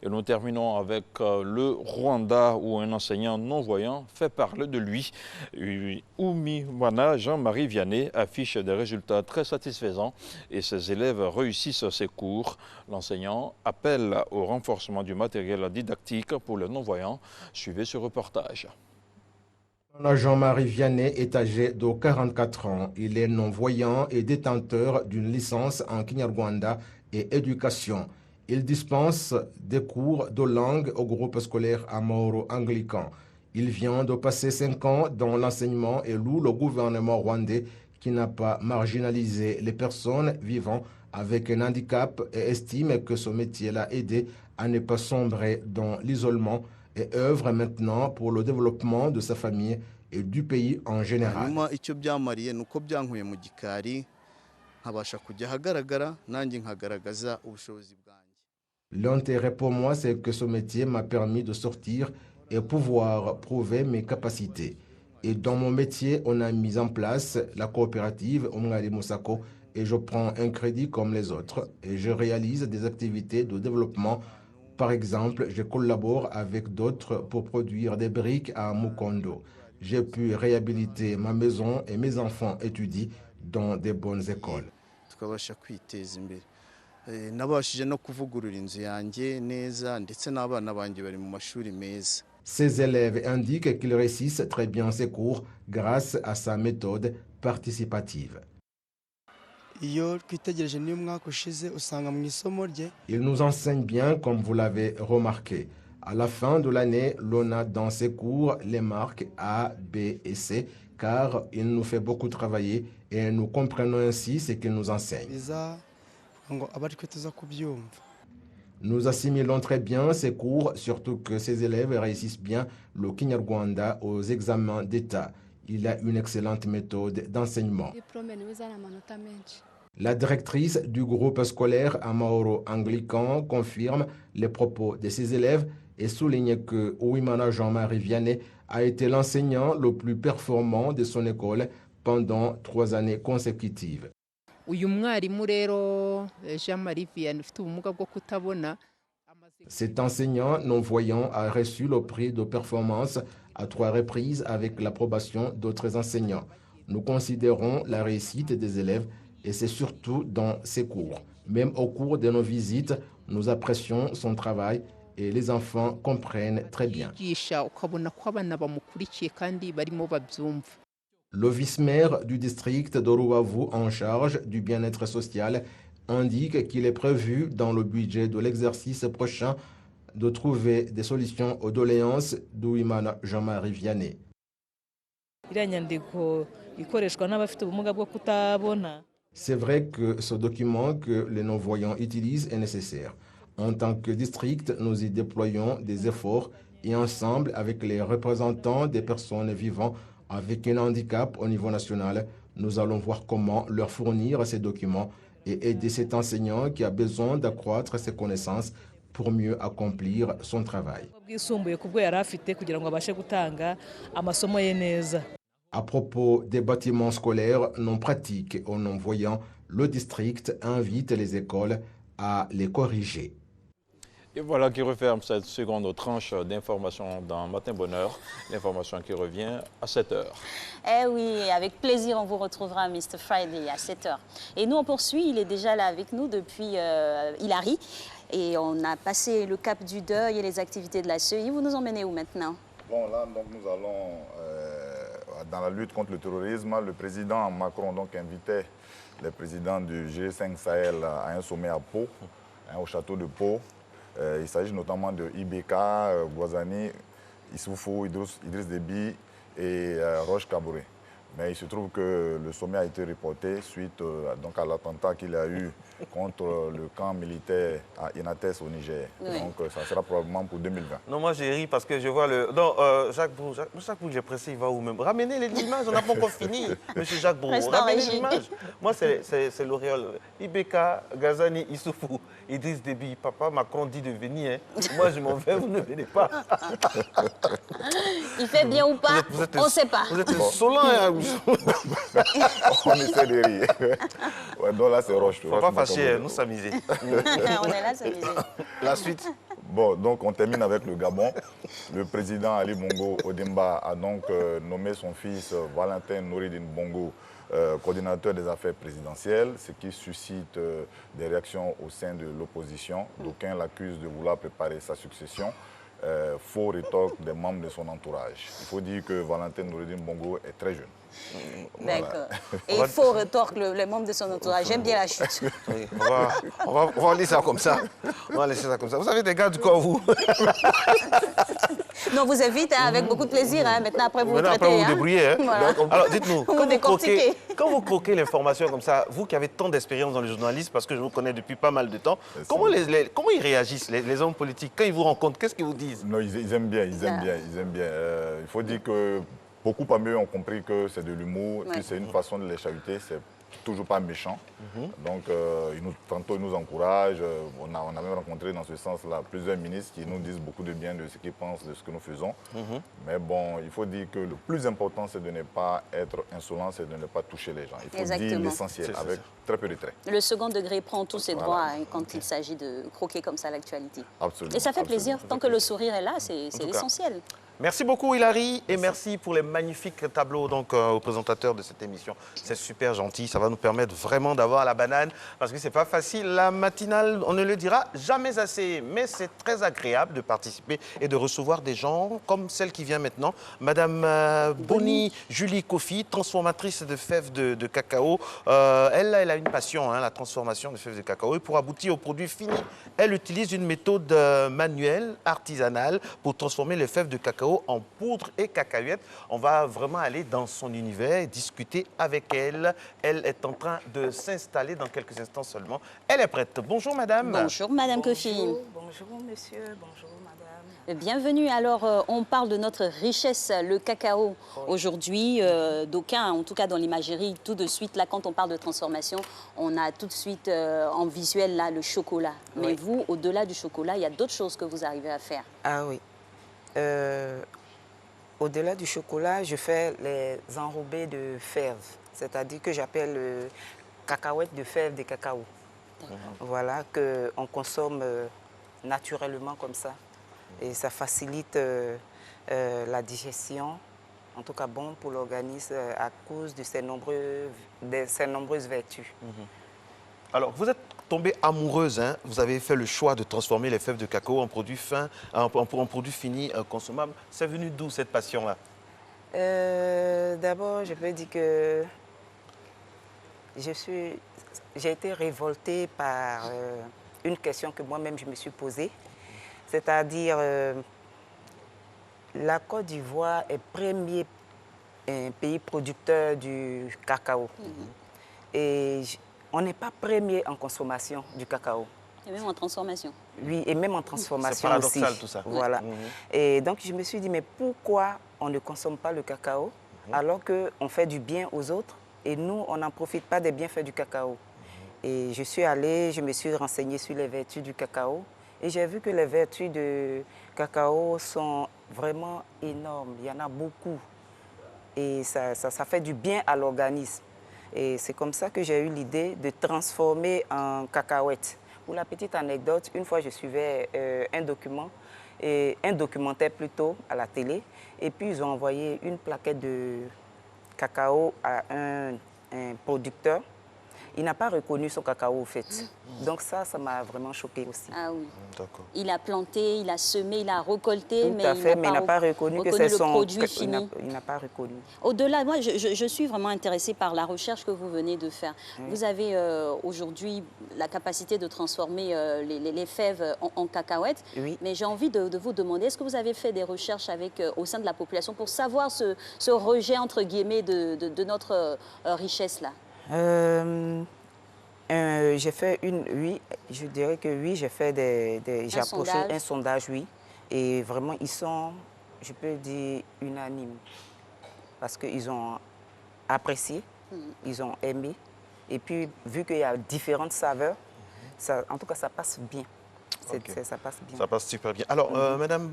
Et nous terminons avec le Rwanda où un enseignant non-voyant fait parler de lui. Uwimana Jean-Marie Vianney affiche des résultats très satisfaisants et ses élèves réussissent ses cours. L'enseignant appelle au renforcement du matériel didactique pour les non-voyants. Suivez ce reportage. Jean-Marie Vianney est âgé de 44 ans. Il est non-voyant et détenteur d'une licence en Kinyarwanda et éducation. Il dispense des cours de langue au groupe scolaire Amoro Anglican. Il vient de passer 5 ans dans l'enseignement et loue le gouvernement rwandais qui n'a pas marginalisé les personnes vivant avec un handicap et estime que ce métier l'a aidé à ne pas sombrer dans l'isolement et œuvre maintenant pour le développement de sa famille et du pays en général. L'intérêt pour moi, c'est que ce métier m'a permis de sortir et pouvoir prouver mes capacités. Et dans mon métier, on a mis en place la coopérative Omngari Musako et je prends un crédit comme les autres et je réalise des activités de développement. Par exemple, je collabore avec d'autres pour produire des briques à Mukondo. J'ai pu réhabiliter ma maison et mes enfants étudient dans des bonnes écoles. Ses élèves indiquent qu'ils réussissent très bien ses cours grâce à sa méthode participative. Il nous enseigne bien comme vous l'avez remarqué. À la fin de l'année, l'on a dans ses cours les marques A, B et C car il nous fait beaucoup travailler et nous comprenons ainsi ce qu'il nous enseigne. Nous assimilons très bien ces cours, surtout que ces élèves réussissent bien le Kinyarwanda aux examens d'État. Il a une excellente méthode d'enseignement. La directrice du groupe scolaire Amahoro Anglican confirme les propos de ses élèves et souligne que Uwimana Jean-Marie Vianney a été l'enseignant le plus performant de son école pendant 3 années consécutives. Cet enseignant non-voyant a reçu le prix de performance à 3 reprises avec l'approbation d'autres enseignants. Nous considérons la réussite des élèves et c'est surtout dans ses cours. Même au cours de nos visites, nous apprécions son travail et les enfants comprennent très bien. Le vice-maire du district de Ruavu en charge du bien-être social indique qu'il est prévu dans le budget de l'exercice prochain de trouver des solutions aux doléances d'Ouimana Jean-Marie Vianney. C'est vrai que ce document que les non-voyants utilisent est nécessaire. En tant que district, nous y déployons des efforts et ensemble avec les représentants des personnes vivant avec un handicap au niveau national, nous allons voir comment leur fournir ces documents et aider cet enseignant qui a besoin d'accroître ses connaissances pour mieux accomplir son travail. À propos des bâtiments scolaires non pratiques ou non voyants, le district invite les écoles à les corriger. Et voilà qui referme cette seconde tranche d'information dans Matin Bonheur, l'information qui revient à 7h. Eh oui, avec plaisir, on vous retrouvera Mr. Friday à 7h. Et nous, on poursuit, il est déjà là avec nous depuis Hilary. Et on a passé le cap du deuil et les activités de la CEI. Vous nous emmenez où maintenant? Bon, là, donc, nous allons dans la lutte contre le terrorisme. Le président Macron donc, invitait les présidents du G5 Sahel à un sommet à Pau, au château de Pau. Il s'agit notamment de IBK, Guazani, Issoufou, Idriss Déby et Roch Kaboré. Mais il se trouve que le sommet a été reporté suite donc à l'attentat qu'il y a eu contre le camp militaire à Inates au Niger. Oui. Donc ça sera probablement pour 2020. Non, moi j'ai ri parce que je vois le... Non, Jacques Brou, j'ai pressé, il va où même? Ramenez les images, on n'a pas encore fini, monsieur Jacques Brou. Ramenez les images. Moi c'est l'auréole. IBK, Gazani, Issoufou, Idriss Déby, papa Macron dit de venir. Hein. Moi je m'en vais, vous ne venez pas. Il fait bien ou pas, on ne sait pas. Vous êtes insolent, hein. On essaie de rire. Ouais, donc là, c'est Roche. Il ne faut pas fâcher, nous s'amuser. On est là, s'amuser. La suite. Bon, donc on termine avec le Gabon. Le président Ali Bongo Odimba a donc nommé son fils Valentin Nouridine Bongo coordinateur des affaires présidentielles, ce qui suscite des réactions au sein de l'opposition. D'aucuns l'accusent de vouloir préparer sa succession. Faux rétorque des membres de son entourage. Il faut dire que Valentin Nouridine Bongo est très jeune. D'accord. Voilà. Et il faut rétorque les membres de son entourage. J'aime bien la chute. Oui, on va laisser ça comme ça. On va laisser ça comme ça. Vous avez des gars du corps, vous. Non, vous invite hein, avec beaucoup de plaisir. Hein. Maintenant, après, vous Maintenant, vous traitez. Après, vous vous débrouillez. Hein. Voilà. Donc, alors, dites-nous, quand vous croquez l'information comme ça, vous qui avez tant d'expérience dans le journalisme, parce que je vous connais depuis pas mal de temps, comment ils réagissent, les hommes politiques, quand ils vous rencontrent, qu'est-ce qu'ils vous disent? Non, ils aiment bien, ils aiment bien. Il faut dire que beaucoup parmi eux ont compris que c'est de l'humour, que c'est une façon de les chahuter, c'est toujours pas méchant. Donc, tantôt ils nous encouragent. On a même rencontré dans ce sens-là plusieurs ministres qui nous disent beaucoup de bien de ce qu'ils pensent de ce que nous faisons. Mais bon, il faut dire que le plus important, c'est de ne pas être insolent, c'est de ne pas toucher les gens. Il faut dire l'essentiel, avec très peu de traits. Le second degré prend tous ses droits hein, quand il s'agit de croquer comme ça l'actualité. Absolument. Et ça fait plaisir. Tant que le sourire est là, c'est l'essentiel. Merci beaucoup Hilary et merci pour les magnifiques tableaux donc, aux présentateurs de cette émission. C'est super gentil, ça va nous permettre vraiment d'avoir la banane parce que c'est pas facile. La matinale, on ne le dira jamais assez, mais c'est très agréable de participer et de recevoir des gens comme celle qui vient maintenant, Madame Boni Julie Kofi, transformatrice de fèves de cacao. Elle a une passion, hein, la transformation de fèves de cacao et pour aboutir au produit fini, elle utilise une méthode manuelle, artisanale pour transformer les fèves de cacao en poudre et cacahuètes. On va vraiment aller dans son univers et discuter avec elle. Elle est en train de s'installer dans quelques instants seulement. Elle est prête. Bonjour madame. Bonjour madame Kofi. Bonjour monsieur, bonjour madame. Bienvenue. Alors, on parle de notre richesse, le cacao. Aujourd'hui, d'aucuns, en tout cas dans l'imagerie, tout de suite, là, quand on parle de transformation, on a tout de suite en visuel, là, le chocolat. Mais vous, au-delà du chocolat, il y a d'autres choses que vous arrivez à faire. Ah oui. Au-delà du chocolat, je fais les enrobés de fèves, c'est-à-dire que j'appelle cacahuètes de fèves de cacao. Voilà, qu'on consomme naturellement comme ça. Et ça facilite la digestion en tout cas bon pour l'organisme à cause de ses nombreuses vertus. Alors, vous êtes tombée amoureuse, hein? Vous avez fait le choix de transformer les fèves de cacao en produits fins, en produits finis consommables. C'est venu d'où cette passion-là? D'abord, je peux dire que j'ai été révoltée par une question que moi-même je me suis posée, c'est-à-dire la Côte d'Ivoire est premier pays producteur du cacao. Et on n'est pas premier en consommation du cacao. Et même en transformation. Oui, et même en transformation aussi. C'est paradoxal tout ça. Voilà. Et donc je me suis dit, mais pourquoi on ne consomme pas le cacao alors qu'on fait du bien aux autres et nous, on n'en profite pas des bienfaits du cacao? Et je suis allée, je me suis renseignée sur les vertus du cacao et j'ai vu que les vertus du cacao sont vraiment énormes. Il y en a beaucoup. Et ça fait du bien à l'organisme. Et c'est comme ça que j'ai eu l'idée de transformer en cacahuète. Pour la petite anecdote, une fois je suivais un documentaire plutôt à la télé, et puis ils ont envoyé une plaquette de cacao à un producteur. Il n'a pas reconnu son cacao au fait. Donc ça m'a vraiment choquée aussi. Ah oui. D'accord. Il a planté, il a semé, il a récolté, Tout à fait, mais il n'a pas reconnu que c'est son produit fini. Il n'a pas reconnu. Au-delà, moi, je suis vraiment intéressée par la recherche que vous venez de faire. Vous avez aujourd'hui la capacité de transformer les fèves en cacahuètes. Oui. Mais j'ai envie de vous demander, est-ce que vous avez fait des recherches au sein de la population pour savoir ce rejet, entre guillemets, de notre richesse-là? J'ai fait je dirais que oui, j'ai fait j'ai approché un sondage, oui. Et vraiment, ils sont, je peux dire, unanimes. Parce qu'ils ont apprécié, ils ont aimé. Et puis, vu qu'il y a différentes saveurs, en tout cas, ça passe bien. Ça passe bien. Ça passe super bien. Alors, madame,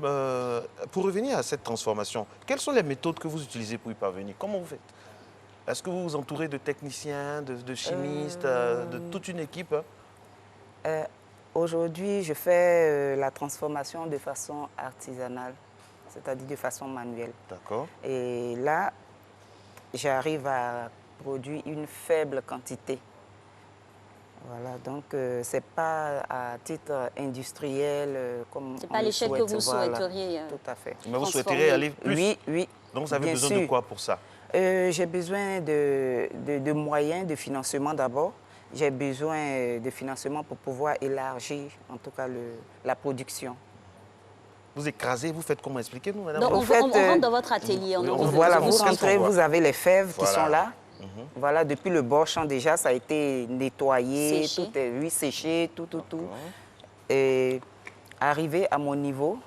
pour revenir à cette transformation, quelles sont les méthodes que vous utilisez pour y parvenir? Comment vous faites? Est-ce que vous vous entourez de techniciens, de chimistes, de toute une équipe? Aujourd'hui, je fais la transformation de façon artisanale, c'est-à-dire de façon manuelle. D'accord. Et là, j'arrive à produire une faible quantité. Voilà, donc ce n'est pas à titre industriel comme c'est pas l'échelle que vous souhaiteriez. Tout à fait. Mais vous souhaiteriez aller plus? Oui, oui. Donc vous avez besoin de quoi pour ça? J'ai besoin de moyens de financement d'abord. J'ai besoin de financement pour pouvoir élargir, en tout cas, la production. Vous écrasez, vous faites comment? Expliquez-nous, madame. Donc, on rentre dans votre atelier. Voilà, vous rentrez, vous avez les fèves qui sont là. Voilà, depuis le bord champ déjà, ça a été nettoyé, séché. Tout est séché, tout. Et arrivé à mon niveau,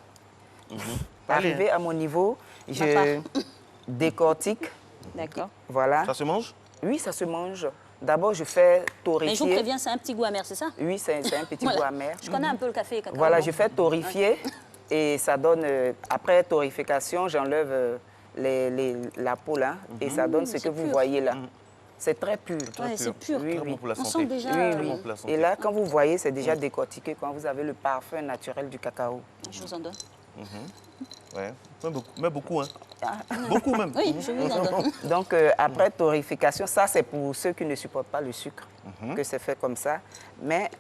je décortique. D'accord. Voilà. Ça se mange? Oui, ça se mange. D'abord, je fais torréfier. Mais je vous préviens, c'est un petit goût amer, c'est ça? Oui, c'est un petit goût amer. Je connais un peu le café et cacao. Voilà, je fais torréfier et ça donne, après torréfication, j'enlève la peau là et ça donne ce que vous voyez là. C'est très pur. Ouais, c'est pur. Oui, Très bon pour la On santé. sent déjà... Oui. Et là, quand vous voyez, c'est déjà décortiqué quand vous avez le parfum naturel du cacao. Je vous en donne. Ouais. Mais beaucoup, hein. Beaucoup même. Oui, je vous en donne. Donc, après torréfication, ça, c'est pour ceux qui ne supportent pas le sucre que c'est fait comme ça. Mais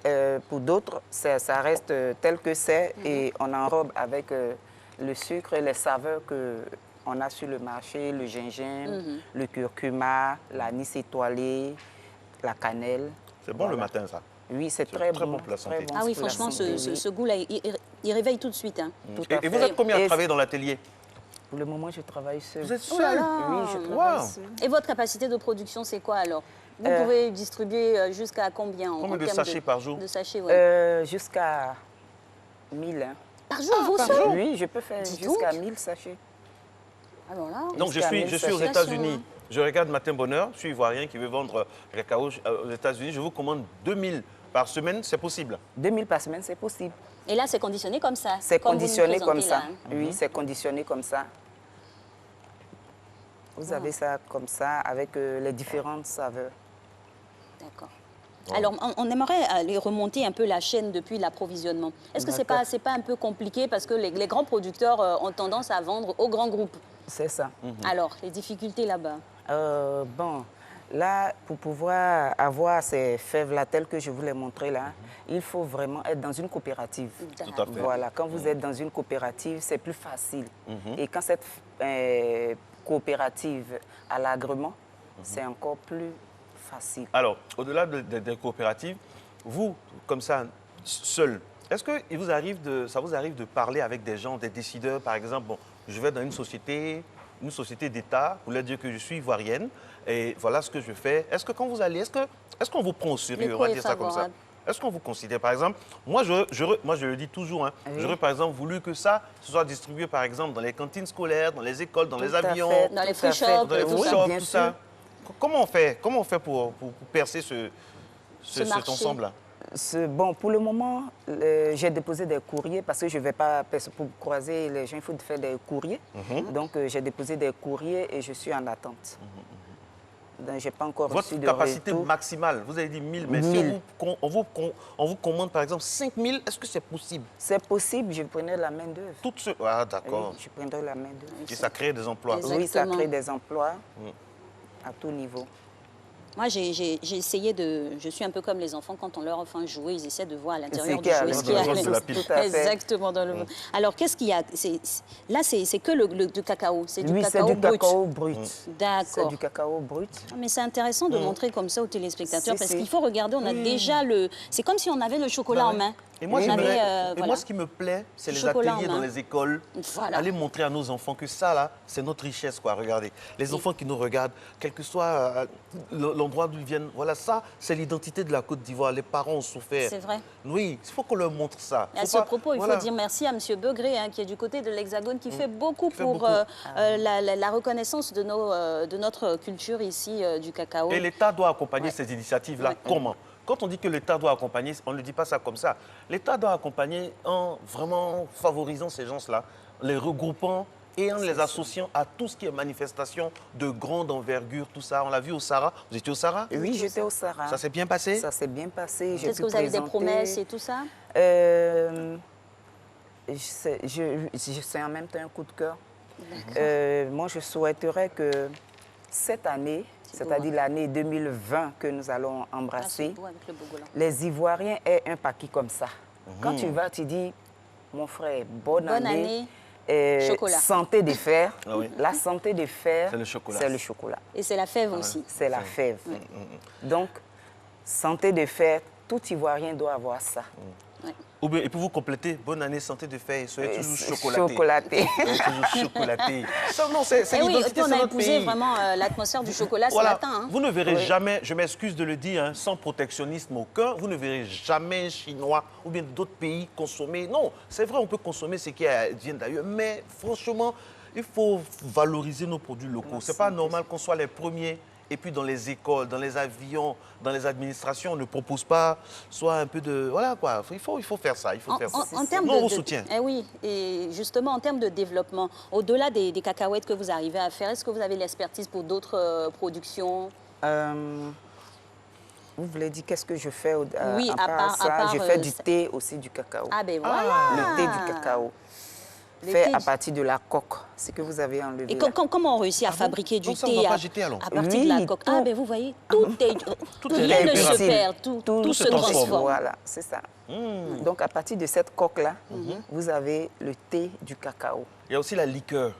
pour d'autres, ça reste tel que c'est et on enrobe avec le sucre et les saveurs qu'on a sur le marché, le gingembre, le curcuma, l'anis étoilé, la cannelle. C'est bon le matin, ça? Oui, c'est très bon pour la santé. Ah oui, franchement, ce goût-là, il réveille tout de suite. Hein. Et vous êtes combien à travailler dans l'atelier? Pour le moment, je travaille seul. Vous êtes seul? Oh là là. Oui, je travaille seul. Et votre capacité de production, c'est quoi alors? Vous pouvez distribuer jusqu'à combien? Combien de sachets par jour? De sachets, ouais. Jusqu'à 1000. Hein. Par jour, vous par seul? jour? Oui, je peux faire jusqu'à 1000 sachets. Alors là, donc je suis aux États-Unis. Je regarde Matin Bonheur, je suis ivoirien qui veut vendre cacao aux États-Unis. Je vous commande 2000 par semaine, c'est possible? 2000 par semaine, c'est possible. Et là, c'est conditionné comme ça? C'est conditionné comme ça. Là, hein. Oui, c'est conditionné comme ça. Vous avez ça comme ça avec les différentes saveurs. D'accord. Alors, on aimerait aller remonter un peu la chaîne depuis l'approvisionnement. Est-ce que c'est pas un peu compliqué parce que les grands producteurs ont tendance à vendre aux grands groupes? C'est ça. Alors, les difficultés là-bas? Bon, là, pour pouvoir avoir ces fèves-là, telles que je vous les montrais là, il faut vraiment être dans une coopérative. Tout à fait. Voilà, quand vous êtes dans une coopérative, c'est plus facile. Et quand cette coopérative a l'agrément, c'est encore plus facile. Alors, au-delà des coopératives, vous, comme ça, seul, est-ce que ça vous arrive de parler avec des gens, des décideurs, par exemple, bon, je vais dans une société d'État, pour leur dire que je suis ivoirienne, et voilà ce que je fais. Est-ce que quand vous allez, est-ce qu'on vous prend au sérieux, on va dire ça comme ça? Est-ce qu'on vous considère, par exemple, moi je le dis toujours, hein, j'aurais par exemple voulu que ça soit distribué par exemple dans les cantines scolaires, dans les écoles, dans les avions, dans les free shops, tout ça. Comment on fait pour percer cet ensemble-là? Bon, pour le moment, j'ai déposé des courriers parce que je ne vais pas, pour croiser les gens, il faut faire des courriers. Donc, j'ai déposé des courriers et je suis en attente. Donc, je n'ai pas encore reçu de capacité retour. maximale, vous avez dit 1000, mais si on vous commande par exemple 5000, est-ce que c'est possible? C'est possible, je prenais la main d'œuvre. Ah, d'accord. Oui, je prendrai la main d'œuvre. Et ça crée des emplois. Oui, ça crée des emplois à tout niveau. Moi, j'ai essayé de... Je suis un peu comme les enfants, quand on leur offre un jouet, ils essaient de voir à l'intérieur du jouet ce qu'il y a. Exactement. Dans le... Alors, qu'est-ce qu'il y a? Là, c'est que du cacao. C'est du cacao brut. Oui, c'est du cacao brut. D'accord. C'est du cacao brut. Mais c'est intéressant de montrer comme ça aux téléspectateurs, parce qu'il faut regarder, on a déjà le... C'est comme si on avait le chocolat en main. Et moi, moi, ce qui me plaît, c'est les ateliers dans les écoles. Aller montrer à nos enfants que ça, là, c'est notre richesse, quoi. Regardez, les enfants qui nous regardent, quel que soit l'endroit d'où ils viennent, voilà, ça, c'est l'identité de la Côte d'Ivoire. Les parents ont souffert. C'est vrai. Oui, il faut qu'on leur montre ça. Et à ce propos, il faut dire merci à M. Begré, qui est du côté de l'Hexagone, qui fait beaucoup pour la reconnaissance de notre culture ici, du cacao. Et l'État doit accompagner ces initiatives-là. Comment? Quand on dit que l'État doit accompagner, on ne dit pas ça comme ça. L'État doit accompagner en vraiment favorisant ces gens-là, les regroupant et en les associant à tout ce qui est manifestation de grande envergure, tout ça. On l'a vu au Sahara. Vous étiez au Sahara? Oui, j'étais au Sahara. Ça s'est bien passé? Ça s'est bien passé. Est-ce que vous avez des promesses et tout ça? C'est en même temps un coup de cœur. Moi, je souhaiterais que cette année, c'est-à-dire l'année 2020 que nous allons embrasser, les Ivoiriens aient un paquet comme ça. Quand tu vas, tu dis, mon frère, bonne année. Santé des fers. La santé des fers, c'est le chocolat. Et c'est la fève aussi. C'est la fève. Donc, santé des fers, tout Ivoirien doit avoir ça. Ou bien, et pour vous compléter, bonne année, santé de fer, soyez toujours chocolaté. Soyez toujours chocolaté. Non, c'est l'identité de notre pays. On a épousé vraiment l'atmosphère du chocolat ce matin. Hein. Vous ne verrez jamais, je m'excuse de le dire, sans protectionnisme aucun, vous ne verrez jamais un Chinois ou bien d'autres pays consommer. Non, c'est vrai, on peut consommer ce qui vient d'ailleurs, mais franchement, il faut valoriser nos produits locaux. Ce n'est pas normal qu'on soit les premiers. Et puis dans les écoles, dans les avions, dans les administrations, on ne propose pas soit un peu de... Voilà quoi, il faut faire ça. Il faut faire ça. Nous, on vous soutient. Oui, et justement en termes de développement, au-delà des cacahuètes que vous arrivez à faire, est-ce que vous avez l'expertise pour d'autres productions? Vous voulez dire qu'est-ce que je fais oui, à part ça? Je fais du thé aussi, du cacao. Ah ben voilà. Le thé du cacao. Fait à partir de la coque, ce que vous avez enlevé. Et comment on réussit à fabriquer du thé à partir de la coque? Ah, ben vous voyez, rien ne se perd, tout se transforme. Voilà, c'est ça. Donc, à partir de cette coque-là, vous avez le thé du cacao. Il y a aussi la liqueur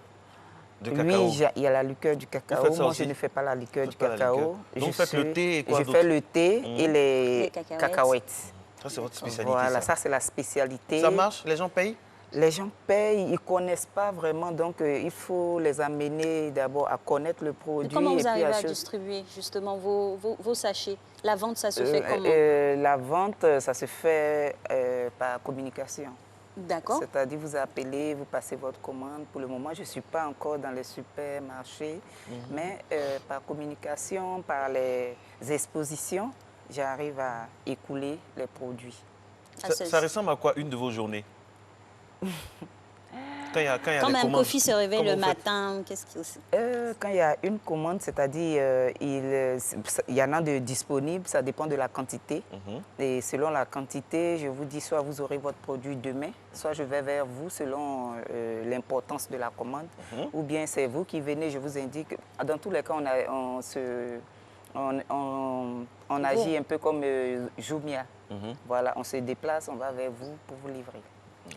de cacao. Oui, il y a la liqueur du cacao. Moi, je ne fais pas la liqueur du cacao. Donc, vous faites le thé et quoi d'autre? Je fais le thé et les cacahuètes. Ça, c'est votre spécialité. Voilà, ça, c'est la spécialité. Ça marche? Les gens payent? Les gens payent, ils ne connaissent pas vraiment, donc il faut les amener d'abord à connaître le produit. Et comment vous arrivez à distribuer justement vos sachets? La vente, ça se fait comment? La vente, ça se fait par communication. D'accord. C'est-à-dire, vous appelez, vous passez votre commande. Pour le moment, je ne suis pas encore dans les supermarchés, mais par communication, par les expositions, j'arrive à écouler les produits. Ça ressemble à quoi une de vos journées? Quand il y a des Quand même commandes, Kofi se réveille comment le vous faites? matin, qu'est-ce qu'il aussi Quand il y a une commande, c'est-à-dire il y en a de disponibles, ça dépend de la quantité. Et selon la quantité, je vous dis soit vous aurez votre produit demain, soit je vais vers vous selon l'importance de la commande, ou bien c'est vous qui venez, je vous indique. Dans tous les cas, on agit un peu comme Jumia. Voilà, on se déplace, on va vers vous pour vous livrer.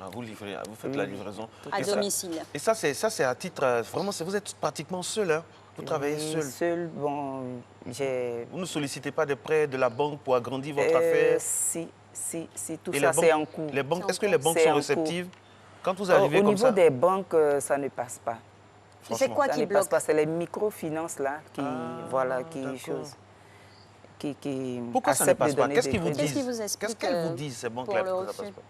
Ah, vous livrez, vous faites la livraison. À domicile. Et ça, c'est à titre... Vraiment, vous êtes pratiquement seul, hein? Vous travaillez seul. Seul, bon, Vous ne sollicitez pas de prêts de la banque pour agrandir votre affaire? Si, tout Et ça, c'est en cours. Est-ce que les banques sont réceptives? Quand vous arrivez comme ça... Au niveau des banques, ça ne passe pas. C'est quoi qui bloque? C'est les microfinances, là, qui, Pourquoi ça ne passe pas? Qu'est-ce qu'ils vous disent? Qu'est-ce qu'ils vous expliquent? Qu'est-ce qu'elles vous disent, ces banques-là, pour que ça passe pas?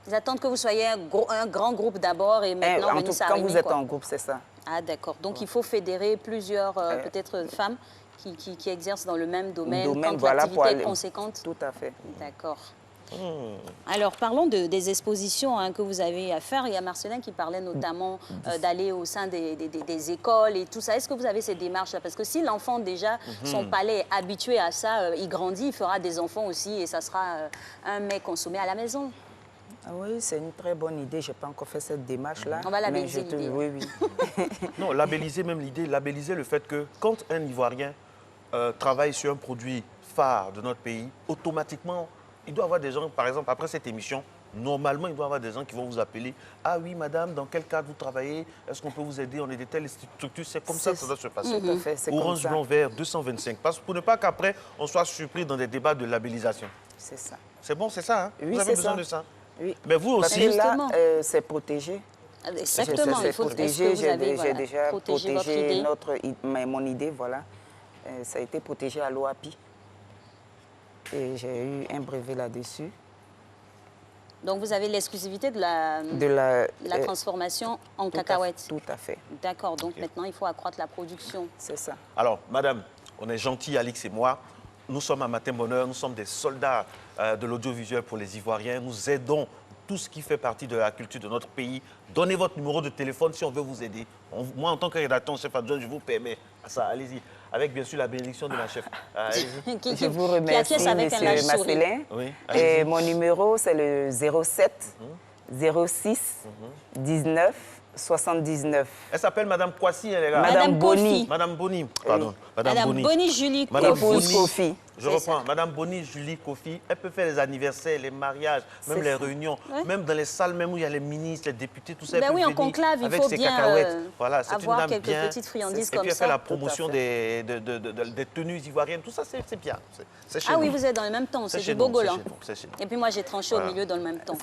Ils attendent que vous soyez un grand groupe d'abord et maintenant venir s'arrimer. Quand vous êtes en groupe, c'est ça. Ah d'accord. Donc il faut fédérer plusieurs peut-être femmes qui exercent dans le même domaine quand l'activité est conséquente. Tout à fait. D'accord. Alors, parlons des expositions que vous avez à faire. Il y a Marcelin qui parlait notamment d'aller au sein des écoles et tout ça. Est-ce que vous avez ces démarches-là? Parce que si l'enfant, déjà, son palais est habitué à ça, il grandit, il fera des enfants aussi et ça sera un mets consommé à la maison. Ah oui, c'est une très bonne idée. Je n'ai pas encore fait cette démarche-là. On va labelliser l'idée. Oui. Non, labelliser même l'idée, labelliser le fait que quand un Ivoirien travaille sur un produit phare de notre pays, automatiquement, il doit y avoir des gens, par exemple, après cette émission, normalement, il doit y avoir des gens qui vont vous appeler. Ah oui, madame, dans quel cadre vous travaillez? Est-ce qu'on peut vous aider? On est de telles structures. C'est comme ça que ça doit se passer. Tout à fait, Orange Blanc Vert 225. Parce, pour ne pas qu'après, on soit surpris dans des débats de labellisation. C'est ça. C'est bon, c'est ça, hein? Oui, vous avez besoin de ça? Oui. Mais vous aussi... Là, c'est protégé. Exactement. C'est protégé. J'ai déjà protégé mon idée, voilà. Ça a été protégé à l'OAPI. Et j'ai eu un brevet là-dessus. Donc, vous avez l'exclusivité de la transformation en cacahuètes. Tout à fait. D'accord. Donc, maintenant, il faut accroître la production. C'est ça. Alors, madame, on est gentils, Alix et moi. Nous sommes à Matin Bonheur. Nous sommes des soldats de l'audiovisuel pour les Ivoiriens. Nous aidons tout ce qui fait partie de la culture de notre pays. Donnez votre numéro de téléphone si on veut vous aider. Moi, en tant que rédacteur, chef adjoint, je vous permets ça. Allez-y. Avec, bien sûr, la bénédiction de ma chef. Je vous remercie, M. Marcelin. Oui, et mon numéro, c'est le 07 06 19 79. Elle s'appelle Madame Kwasi, les gars. Madame Boni. Madame Boni, pardon. Madame Boni Julie Kofi. Je reprends. Madame Boni Julie Kofi, elle peut faire les anniversaires, les mariages, même les réunions, même dans les salles même où il y a les ministres, les députés, tout ça. Ben oui, en conclave, il faut bien avoir quelques petites friandises comme ça. Et puis elle fait la promotion des tenues ivoiriennes, tout ça, c'est bien. Ah oui, vous êtes dans le même temps, c'est du Bogolan. Et puis moi, j'ai tranché au milieu dans le même temps.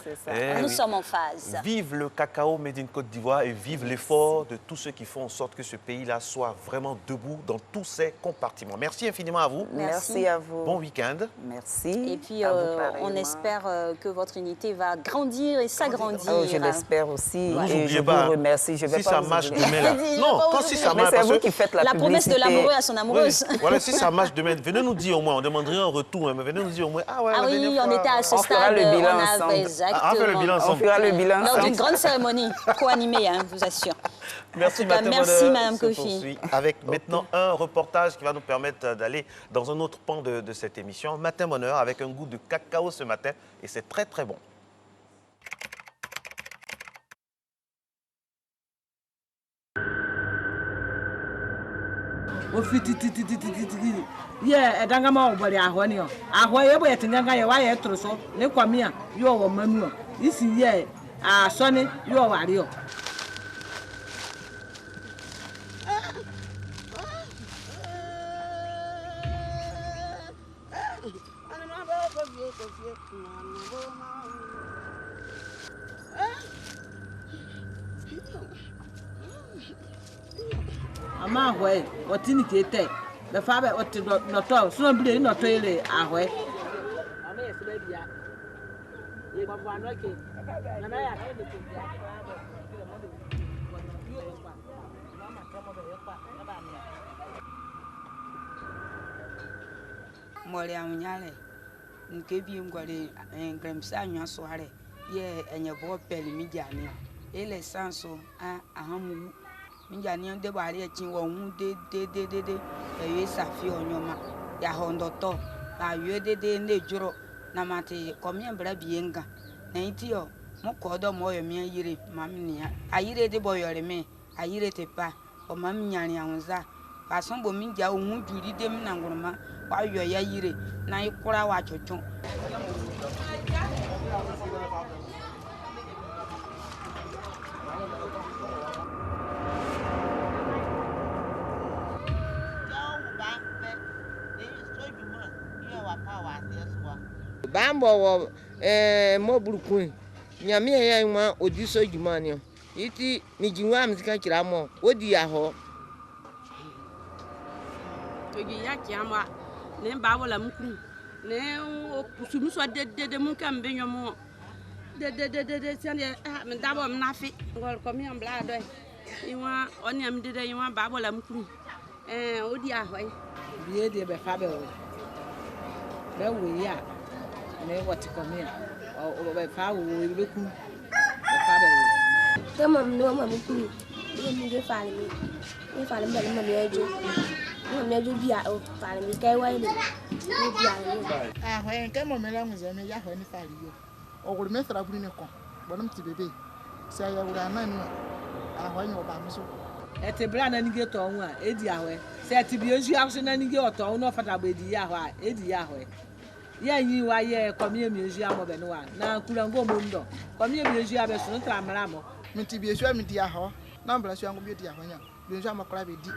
Nous sommes en phase. Vive le cacao made in Côte d'Ivoire et vive l'effort de tous ceux qui font en sorte que ce pays-là soit vraiment debout dans tous ses compartiments. Merci infiniment à vous. Merci à vous. Bon week-end. Merci. Et puis, on espère que votre unité va grandir et s'agrandir. Oh, je l'espère aussi. Et je vous remercie. Je vais si pas ça vous marche oublier. demain, là. Non, quand si ça marche... C'est vous qui faites la promesse de l'amoureux à son amoureuse. Oui. Voilà, si ça marche demain, venez nous dire au moins. On demanderait un retour, mais venez nous dire au moins. Ah, ouais, oui, on était à ce stade. On fera le bilan ensemble. Exactement. On fera le bilan ensemble. Lors d'une grande cérémonie co-animée, je vous assure. Merci, merci Madame Kofi. Avec maintenant un reportage qui va nous permettre d'aller dans un autre pan de cette émission. Matin Bonheur avec un goût de cacao ce matin et c'est très très bon. Ama ahwe otini kete the father ot not so be not ele ahwe ama yesebe bia ye babo anoke na na ya ka de bia mole amnyale nke bi ngwale ngremsa anwa soare ye enye bo peli mi jani e le sanso a ahamu mi jani de ba ri chin wo hu de e ye safi onyoma ya hondo to ba ye de ne juro na mate komi mbra bienga na itio mo kodo mo yo mi yire mamni ayire de boyore me ayire te pa o mam nyani anza pa son bo mi ja ohun juri de mi na nguruma wa yo ya yire na ikura wa chocho Bambo wo mo burukun nyame ya nwa odiso jumani iti mi jinwa mzika kiramo odi ya ho togi ya kiama ne babo la mukru ne o sumu so de mun kam be nyomo de sende me dabo mnafi ngol ko mi ambla do iwa oni am de iwa babo la mukru odi ya ho biye de be fa be we ya ne wati komia o be fa wo be ku be fa be te mam no mam ku ni ge fa ni be mam yejo bia o fa ni kai wa ni bia ni ho en ke mo mela mu ze me ya ho ni fa ri yo o gure me sra buri ne ko bonum ti bebe se ya wura na ni ho ni o ba mi so ete bra na ni ge to hu a edi ahwe se ti bi oju ahwe na ni ge oto no fata bo edi ya ho a edi ya ahwe ya yi wa ye komi emi oju amo be no wa na kurango mo ndo komi emi oju abe so ntra mara mo mi ti bi esu mi di ahwo na mbra su ango bi di ahwo nya bi oju amakora be di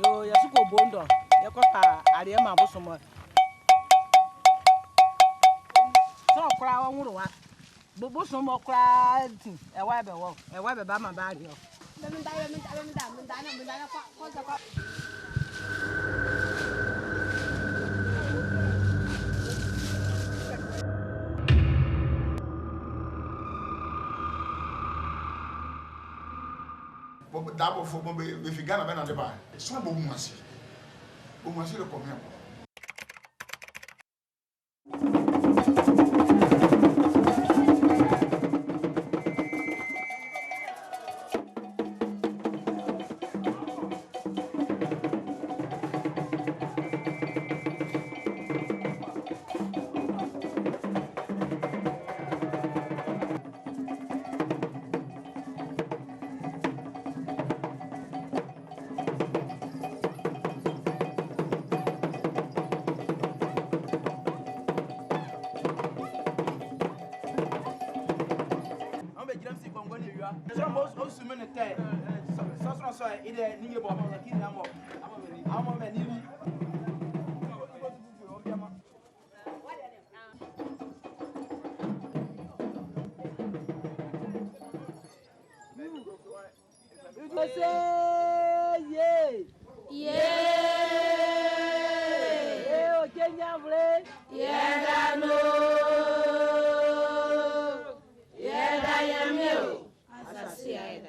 yo ya suko bondo ya ko pa ari ma bo somo so kra wa nwuru wa bo somo kra tin e wa be ba ma ba ri o d'abord faut be figana ben na débat soit bo mwasi le combien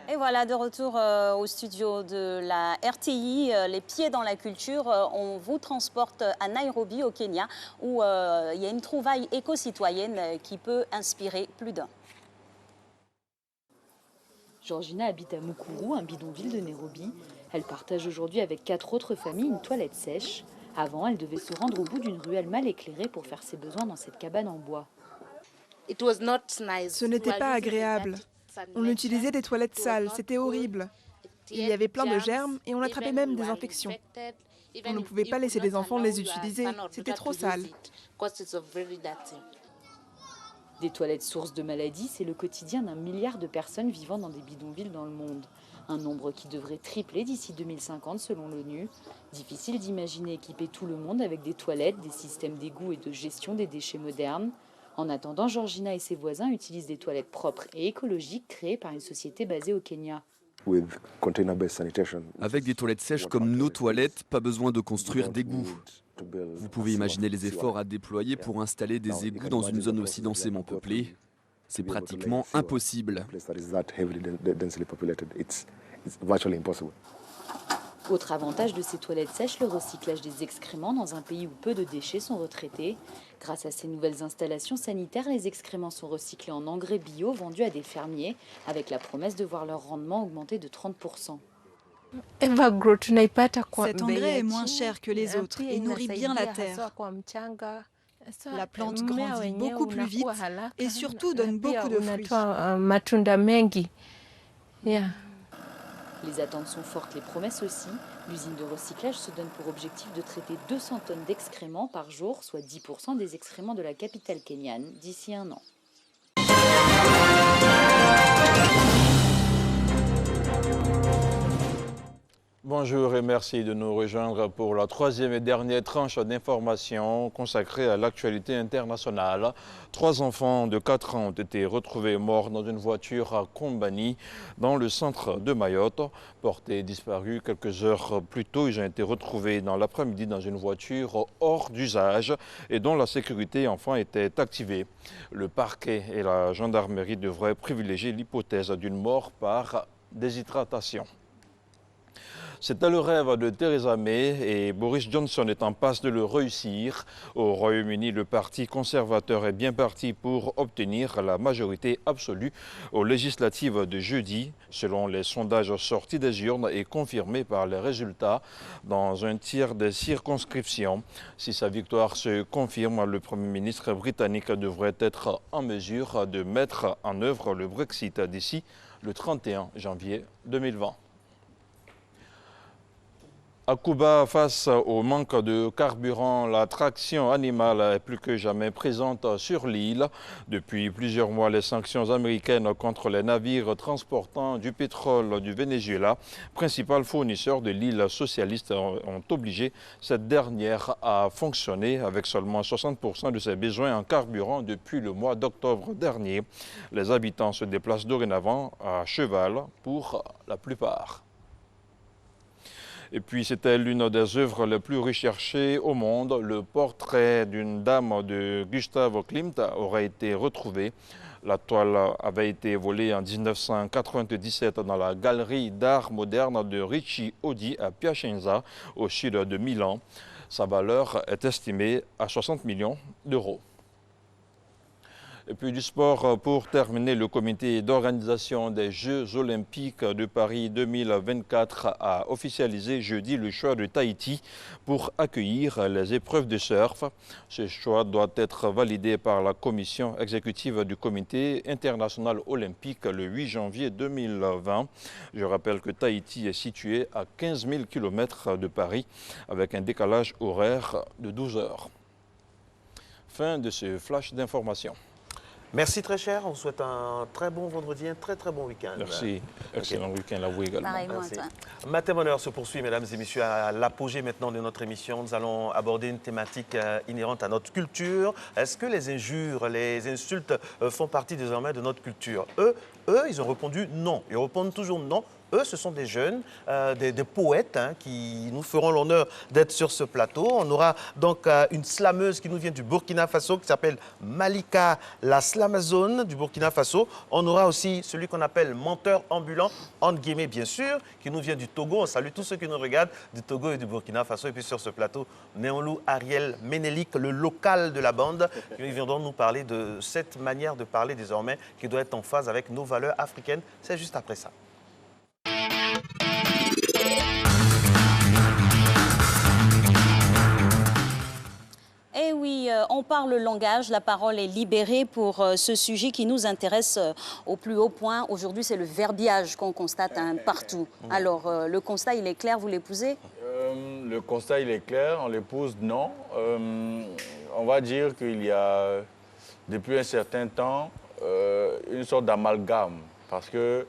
Et voilà, de retour au studio de la RTI, les pieds dans la culture. On vous transporte à Nairobi, au Kenya, où il y a une trouvaille éco-citoyenne qui peut inspirer plus d'un. Georgina habite à Mukuru, un bidonville de Nairobi. Elle partage aujourd'hui avec 4 autres familles une toilette sèche. Avant, elle devait se rendre au bout d'une ruelle mal éclairée pour faire ses besoins dans cette cabane en bois. Ce n'était pas agréable. On utilisait des toilettes sales, c'était horrible. Il y avait plein de germes et on attrapait même des infections. On ne pouvait pas laisser les enfants les utiliser, c'était trop sale. Des toilettes sources de maladies, c'est le quotidien d'1 milliard de personnes vivant dans des bidonvilles dans le monde. Un nombre qui devrait tripler d'ici 2050 selon l'ONU. Difficile d'imaginer équiper tout le monde avec des toilettes, des systèmes d'égout et de gestion des déchets modernes. En attendant, Georgina et ses voisins utilisent des toilettes propres et écologiques créées par une société basée au Kenya. Avec des toilettes sèches comme nos toilettes, pas besoin de construire d'égouts. Vous pouvez imaginer les efforts à déployer pour installer des égouts dans une zone aussi densément peuplée. C'est pratiquement impossible. Autre avantage de ces toilettes sèches, le recyclage des excréments dans un pays où peu de déchets sont retraités. Grâce à ces nouvelles installations sanitaires, les excréments sont recyclés en engrais bio vendus à des fermiers, avec la promesse de voir leur rendement augmenter de 30%. Cet engrais est moins cher que les autres et nourrit bien la terre. La plante grandit beaucoup plus vite et surtout donne beaucoup de fruits. Les attentes sont fortes, les promesses aussi. L'usine de recyclage se donne pour objectif de traiter 200 tonnes d'excréments par jour, soit 10% des excréments de la capitale kenyane d'ici un an. Bonjour et merci de nous rejoindre pour la troisième et dernière tranche d'informations consacrée à l'actualité internationale. 3 enfants de 4 ans ont été retrouvés morts dans une voiture à Kombani, dans le centre de Mayotte. Portés disparus quelques heures plus tôt, ils ont été retrouvés dans l'après-midi dans une voiture hors d'usage et dont la sécurité enfin était activée. Le parquet et la gendarmerie devraient privilégier l'hypothèse d'une mort par déshydratation. C'était le rêve de Theresa May et Boris Johnson est en passe de le réussir. Au Royaume-Uni, le parti conservateur est bien parti pour obtenir la majorité absolue aux législatives de jeudi, selon les sondages sortis des urnes et confirmés par les résultats dans un tiers des circonscriptions. Si sa victoire se confirme, le Premier ministre britannique devrait être en mesure de mettre en œuvre le Brexit d'ici le 31 janvier 2020. À Cuba, face au manque de carburant, la traction animale est plus que jamais présente sur l'île. Depuis plusieurs mois, les sanctions américaines contre les navires transportant du pétrole du Venezuela, principal fournisseur de l'île socialiste, ont obligé cette dernière à fonctionner avec seulement 60% de ses besoins en carburant depuis le mois d'octobre dernier. Les habitants se déplacent dorénavant à cheval pour la plupart. Et puis c'était l'une des œuvres les plus recherchées au monde. Le portrait d'une dame de Gustave Klimt aurait été retrouvé. La toile avait été volée en 1997 dans la galerie d'art moderne de Ricci Audi à Piacenza, au sud de Milan. Sa valeur est estimée à 60 millions d'euros. Et puis du sport pour terminer, le comité d'organisation des Jeux olympiques de Paris 2024 a officialisé jeudi le choix de Tahiti pour accueillir les épreuves de surf. Ce choix doit être validé par la commission exécutive du comité international olympique le 8 janvier 2020. Je rappelle que Tahiti est situé à 15 000 km de Paris avec un décalage horaire de 12 heures. Fin de ce flash d'information. Merci très cher, on vous souhaite un très bon vendredi, un très bon week-end. Merci, excellent week-end à vous également. Pareillement à toi. Matin Bonheur se poursuit, mesdames et messieurs, à l'apogée maintenant de notre émission. Nous allons aborder une thématique inhérente à notre culture. Est-ce que les injures, les insultes font partie désormais de notre culture? Eux, ils ont répondu non. Ils répondent toujours non. Eux, ce sont des jeunes, des poètes qui nous feront l'honneur d'être sur ce plateau. On aura donc une slameuse qui nous vient du Burkina Faso qui s'appelle Malika la Slamazone du Burkina Faso. On aura aussi celui qu'on appelle menteur ambulant, entre guillemets bien sûr, qui nous vient du Togo. On salue tous ceux qui nous regardent du Togo et du Burkina Faso. Et puis sur ce plateau, Néonlou Ariel Ménélique, le local de la bande, qui viendront nous parler de cette manière de parler désormais qui doit être en phase avec nos valeurs africaines. C'est juste après ça. Eh oui, on parle langage, la parole est libérée pour ce sujet qui nous intéresse au plus haut point. Aujourd'hui, c'est le verbiage qu'on constate partout. Alors, le constat, il est clair, vous l'épousez? Le constat, il est clair, on l'épouse, non. On va dire qu'il y a, depuis un certain temps, une sorte d'amalgame. Parce que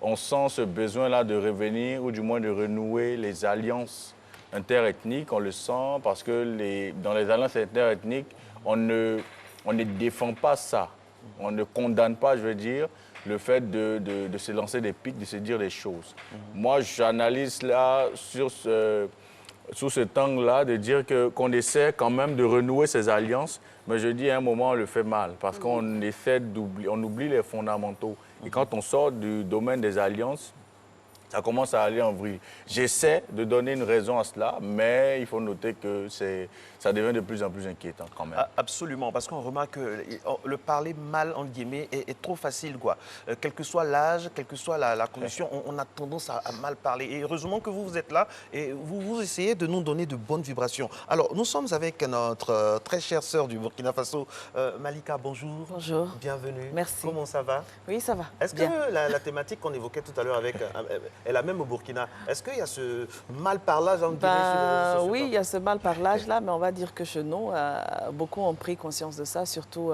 on sent ce besoin-là de revenir ou du moins de renouer les alliances interethniques. On le sent parce que dans les alliances interethniques, on ne défend pas ça. On ne condamne pas, je veux dire, le fait de se lancer des pics, de se dire des choses. Moi, j'analyse là sous cet angle-là, de dire qu'on essaie quand même de renouer ces alliances, mais je dis à un moment, on le fait mal, parce qu'on essaie d'oublier, on oublie les fondamentaux. Et quand on sort du domaine des alliances, ça commence à aller en vrille. J'essaie de donner une raison à cela, mais il faut noter que ça devient de plus en plus inquiétant quand même. Absolument, parce qu'on remarque que le parler mal, entre guillemets, est trop facile, quoi. Quel que soit l'âge, quelle que soit la condition, on a tendance à mal parler. Et heureusement que vous êtes là et vous essayez de nous donner de bonnes vibrations. Alors, nous sommes avec notre très chère sœur du Burkina Faso, Malika, bonjour. Bonjour. Bienvenue. Merci. Comment ça va? Oui, ça va. Est-ce que la thématique qu'on évoquait tout à l'heure avec... est la même au Burkina. Est-ce qu'il y a ce mal-parlage entre guillemets sur les réseaux sociaux? Oui, il y a ce mal-parlage-là, mais on va dire que chez nous, beaucoup ont pris conscience de ça, surtout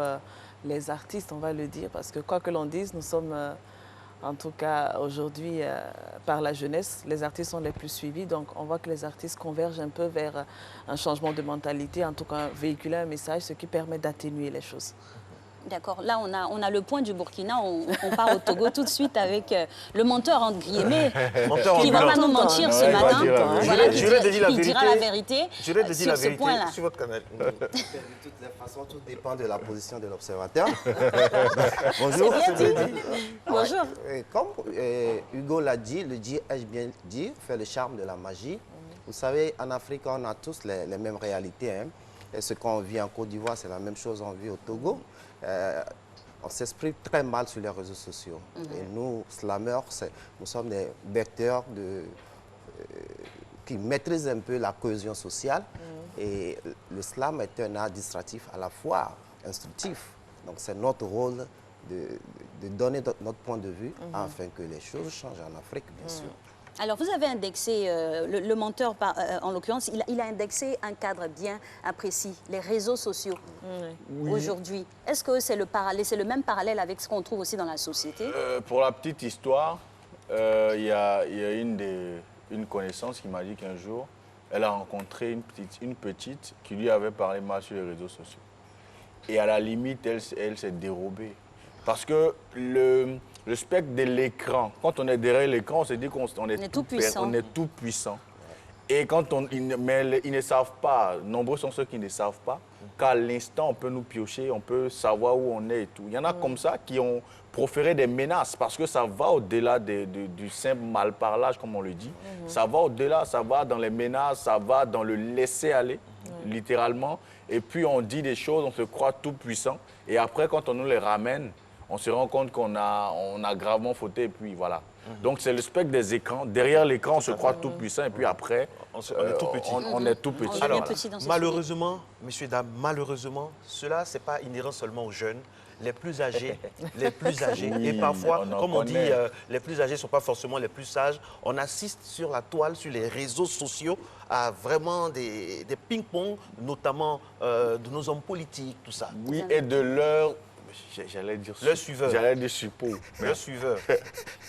les artistes, on va le dire, parce que quoi que l'on dise, nous sommes, en tout cas aujourd'hui, par la jeunesse, les artistes sont les plus suivis, donc on voit que les artistes convergent un peu vers un changement de mentalité, en tout cas véhiculer un message, ce qui permet d'atténuer les choses. D'accord. Là, on a le point du Burkina. On part au Togo tout de suite avec le menteur, entre guillemets, qui ne va pas nous mentir ce matin. Voilà, qui dira la vérité sur ce point-là. Sur votre canal. De toutes les façons, tout dépend de la position de l'observateur. Bonjour. Bonjour. Comme Hugo l'a dit, le dire, ai-je bien dit, fait le charme de la magie. Vous savez, en Afrique, on a tous les mêmes réalités. Hein. Et ce qu'on vit en Côte d'Ivoire, c'est la même chose qu'on vit au Togo. On s'exprime très mal sur les réseaux sociaux. Et nous, slameurs, nous sommes des vecteurs qui maîtrisent un peu la cohésion sociale. Et le slam est un art distractif à la fois instructif. Donc c'est notre rôle de donner notre point de vue afin que les choses changent en Afrique, bien sûr. Alors, vous avez indexé, le menteur, en l'occurrence, il a indexé un cadre bien précis, les réseaux sociaux aujourd'hui. Est-ce que c'est le même parallèle avec ce qu'on trouve aussi dans la société? Pour la petite histoire, il y a une connaissance qui m'a dit qu'un jour, elle a rencontré une petite qui lui avait parlé mal sur les réseaux sociaux. Et à la limite, elle s'est dérobée. Parce que le spectre de l'écran, quand on est derrière l'écran, on se dit qu'on est tout puissant. On est tout puissant. Et quand mais ils ne savent pas, nombreux sont ceux qui ne savent pas, qu'à l'instant, on peut nous piocher, on peut savoir où on est et tout. Il y en a comme ça qui ont proféré des menaces parce que ça va au-delà du simple malparlage, comme on le dit. Ça va au-delà, ça va dans les menaces, ça va dans le laisser aller, littéralement. Et puis on dit des choses, on se croit tout puissant. Et après, quand on nous les ramène, on se rend compte qu'on a gravement fauté, et puis voilà. Donc c'est le spectre des écrans. Derrière l'écran, on se croit tout puissant, et puis après, on est tout petit. On est tout petit. Alors, malheureusement, messieurs, dames, malheureusement, cela, ce n'est pas inhérent seulement aux jeunes. Les plus âgés, Oui, et parfois, comme on dit, connaît. les plus âgés ne sont pas forcément les plus sages. On assiste sur la toile, sur les réseaux sociaux, à vraiment des ping-pong, notamment de nos hommes politiques, tout ça. Oui, et de leur... J'allais dire le suiveur. J'allais dire suppôt. Le suiveur.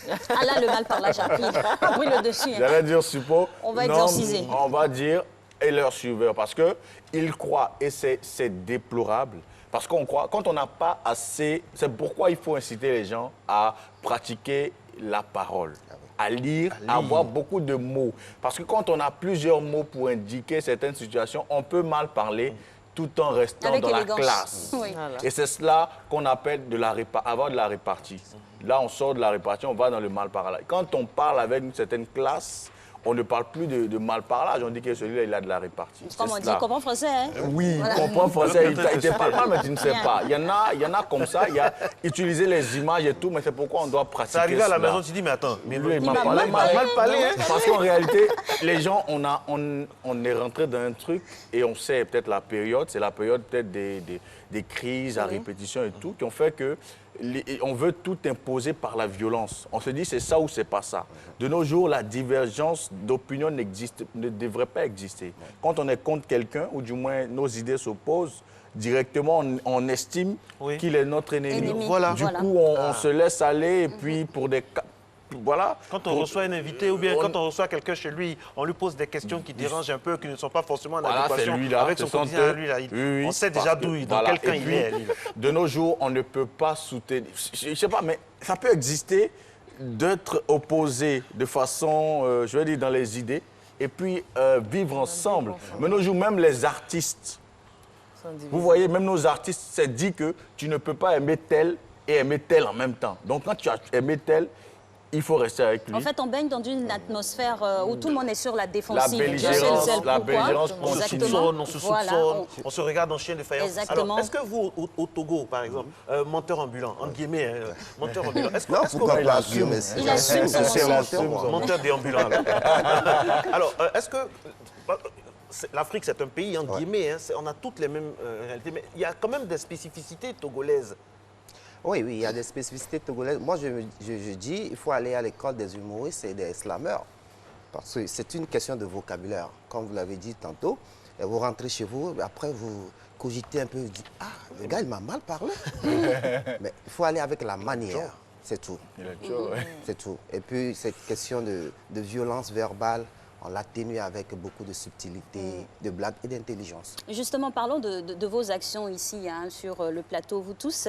Ah là, le mal-parlage a pris le dessus. J'allais dire suppôt. On va exorciser. On va dire et leur suiveur. Parce qu'ils croient, et c'est déplorable, parce qu'on croit, quand on n'a pas assez... C'est pourquoi il faut inciter les gens à pratiquer la parole, à lire, à avoir beaucoup de mots. Parce que quand on a plusieurs mots pour indiquer certaines situations, on peut mal parler tout en restant avec dans élégance. La classe. Oui. Voilà. Et c'est cela qu'on appelle avoir de la répartie. Là, on sort de la répartie, on va dans le mal-parlage. Quand on parle avec une certaine classe, on ne parle plus de mal-parlage, on dit que celui-là, il a de la répartie. Comme on dit, comprends français, hein? Oui, voilà. comprends français. Il te parle pas, mais tu ne sais pas. Il y en a comme ça, il y a utiliser les images et tout, mais c'est pourquoi on doit pratiquer. Ça arrive à la maison, tu dis, mais attends, mais lui, il m'a mal parlé. Hein? Parce qu'en réalité, les gens, on est rentré dans un truc et on sait peut-être la période, c'est la période peut-être des crises à répétition et tout, qui ont fait que on veut tout imposer par la violence. On se dit c'est ça ou c'est pas ça. De nos jours, la divergence d'opinion ne devrait pas exister. Quand on est contre quelqu'un, ou du moins nos idées s'opposent, directement on estime qu'il est notre ennemi. Voilà. Du coup, on se laisse aller et puis pour voilà. Quand on reçoit un invité ou bien quand on reçoit quelqu'un chez lui, on lui pose des questions qui dérangent un peu, qui ne sont pas forcément en adéquation avec son quotidien à lui. Là. Oui, on sait déjà d'où, dans quel camp il est. De nos jours, on ne peut pas soutenir... Je ne sais pas, mais ça peut exister d'être opposé de façon, je vais dire, dans les idées, et puis vivre ensemble. Mais nos jours, même les artistes, vous voyez, même nos artistes, c'est dit que tu ne peux pas aimer tel et aimer tel en même temps. Donc quand tu as aimé tel, il faut rester avec lui. En fait, on baigne dans une atmosphère où tout le monde est sur la défensive. La belligérance, on se soupçonne, on se soupçonne, on se regarde en chien de faïence. Exactement. Alors, est-ce que vous, au Togo, par exemple, menteur ambulant, en guillemets, menteur ambulant, est-ce que il assume? Il assume son menteur déambulant. Alors, est-ce que... L'Afrique, c'est un pays, en guillemets, hein, on a toutes les mêmes réalités, mais il y a quand même des spécificités togolaises. Oui, il y a des spécificités togolaises. Moi, je dis il faut aller à l'école des humoristes et des slameurs. Parce que c'est une question de vocabulaire. Comme vous l'avez dit tantôt, vous rentrez chez vous, après vous cogitez un peu, vous dites « Ah, le gars, il m'a mal parlé. » Mais il faut aller avec la manière, c'est tout. C'est tout. Et puis, cette question de violence verbale, on l'atténue avec beaucoup de subtilité, de blague et d'intelligence. Justement, parlons de vos actions ici, hein, sur le plateau, vous tous.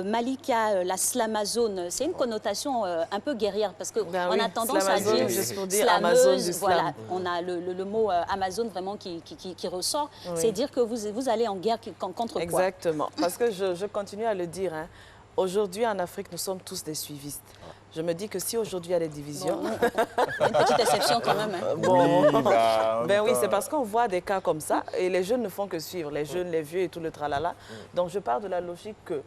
Malika, la slamazone, c'est une connotation un peu guerrière, parce qu'on a tendance à dire slameuse, voilà, on a le mot Amazon vraiment qui ressort. Oui. C'est dire que vous allez en guerre contre quoi? Exactement, parce que je continue à le dire, hein. Aujourd'hui, en Afrique, nous sommes tous des suivistes. Je me dis que si aujourd'hui il y a des divisions... Bon, une petite exception quand même. Hein. Oui, c'est parce qu'on voit des cas comme ça et les jeunes ne font que suivre, les jeunes, les vieux et tout le tralala. Donc je pars de la logique que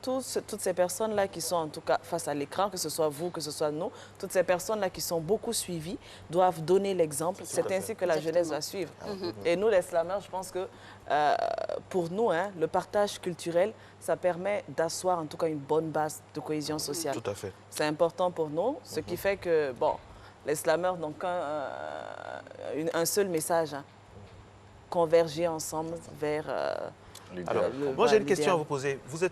toutes ces personnes-là qui sont en tout cas face à l'écran, que ce soit vous, que ce soit nous, toutes ces personnes-là qui sont beaucoup suivies doivent donner l'exemple. C'est ainsi que la jeunesse va suivre. Et nous, les slameurs, je pense que pour nous, hein, le partage culturel, ça permet d'asseoir en tout cas une bonne base de cohésion sociale. Tout à fait. C'est important pour nous, ce qui fait que, bon, les slameurs n'ont un seul message, hein, converger ensemble vers... Alors, moi j'ai une question à vous poser. Vous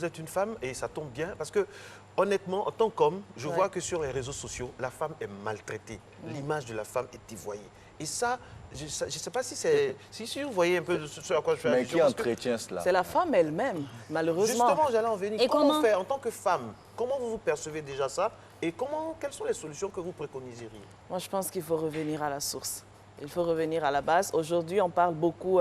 êtes une femme et ça tombe bien parce que honnêtement, en tant qu'homme, je vois que sur les réseaux sociaux, la femme est maltraitée. L'image de la femme est dévoyée. Et ça, je ne sais pas si c'est... Si vous voyez un peu de ce à quoi je fais allusion. Mais qui entretient cela? C'est la femme elle-même, malheureusement. Justement, j'allais en venir. Et comment on fait en tant que femme? Comment vous percevez déjà ça? Et quelles sont les solutions que vous préconiseriez? Moi, je pense qu'il faut revenir à la source. Il faut revenir à la base. Aujourd'hui, on parle beaucoup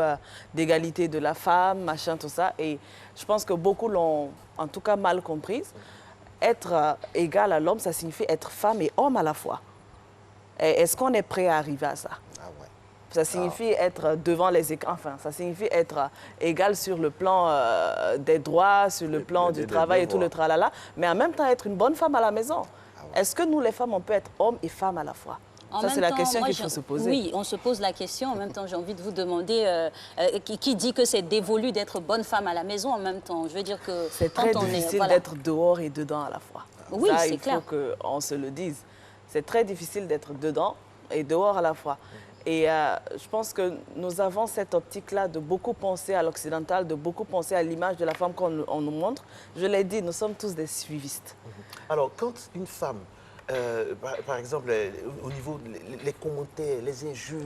d'égalité de la femme, machin, tout ça. Et je pense que beaucoup l'ont en tout cas mal comprise. Être égal à l'homme, ça signifie être femme et homme à la fois. Est-ce qu'on est prêt à arriver à ça? Ça signifie être devant les écrans, enfin, ça signifie être égal sur le plan des droits, sur le plan du travail et tout le tralala, mais en même temps être une bonne femme à la maison. Est-ce que nous, les femmes, on peut être hommes et femmes à la fois? Ça, c'est la question qu'il faut se poser. Oui, on se pose la question. En même temps, j'ai envie de vous demander qui dit que c'est dévolu d'être bonne femme à la maison en même temps. Je veux dire que c'est très difficile d'être dehors et dedans à la fois. Oui, c'est clair. Il faut qu'on se le dise. C'est très difficile d'être dedans et dehors à la fois. Et je pense que nous avons cette optique-là de beaucoup penser à l'occidental, de beaucoup penser à l'image de la femme qu'on nous montre. Je l'ai dit, nous sommes tous des suivistes. Alors, quand une femme... par exemple, au niveau des commentaires, les injures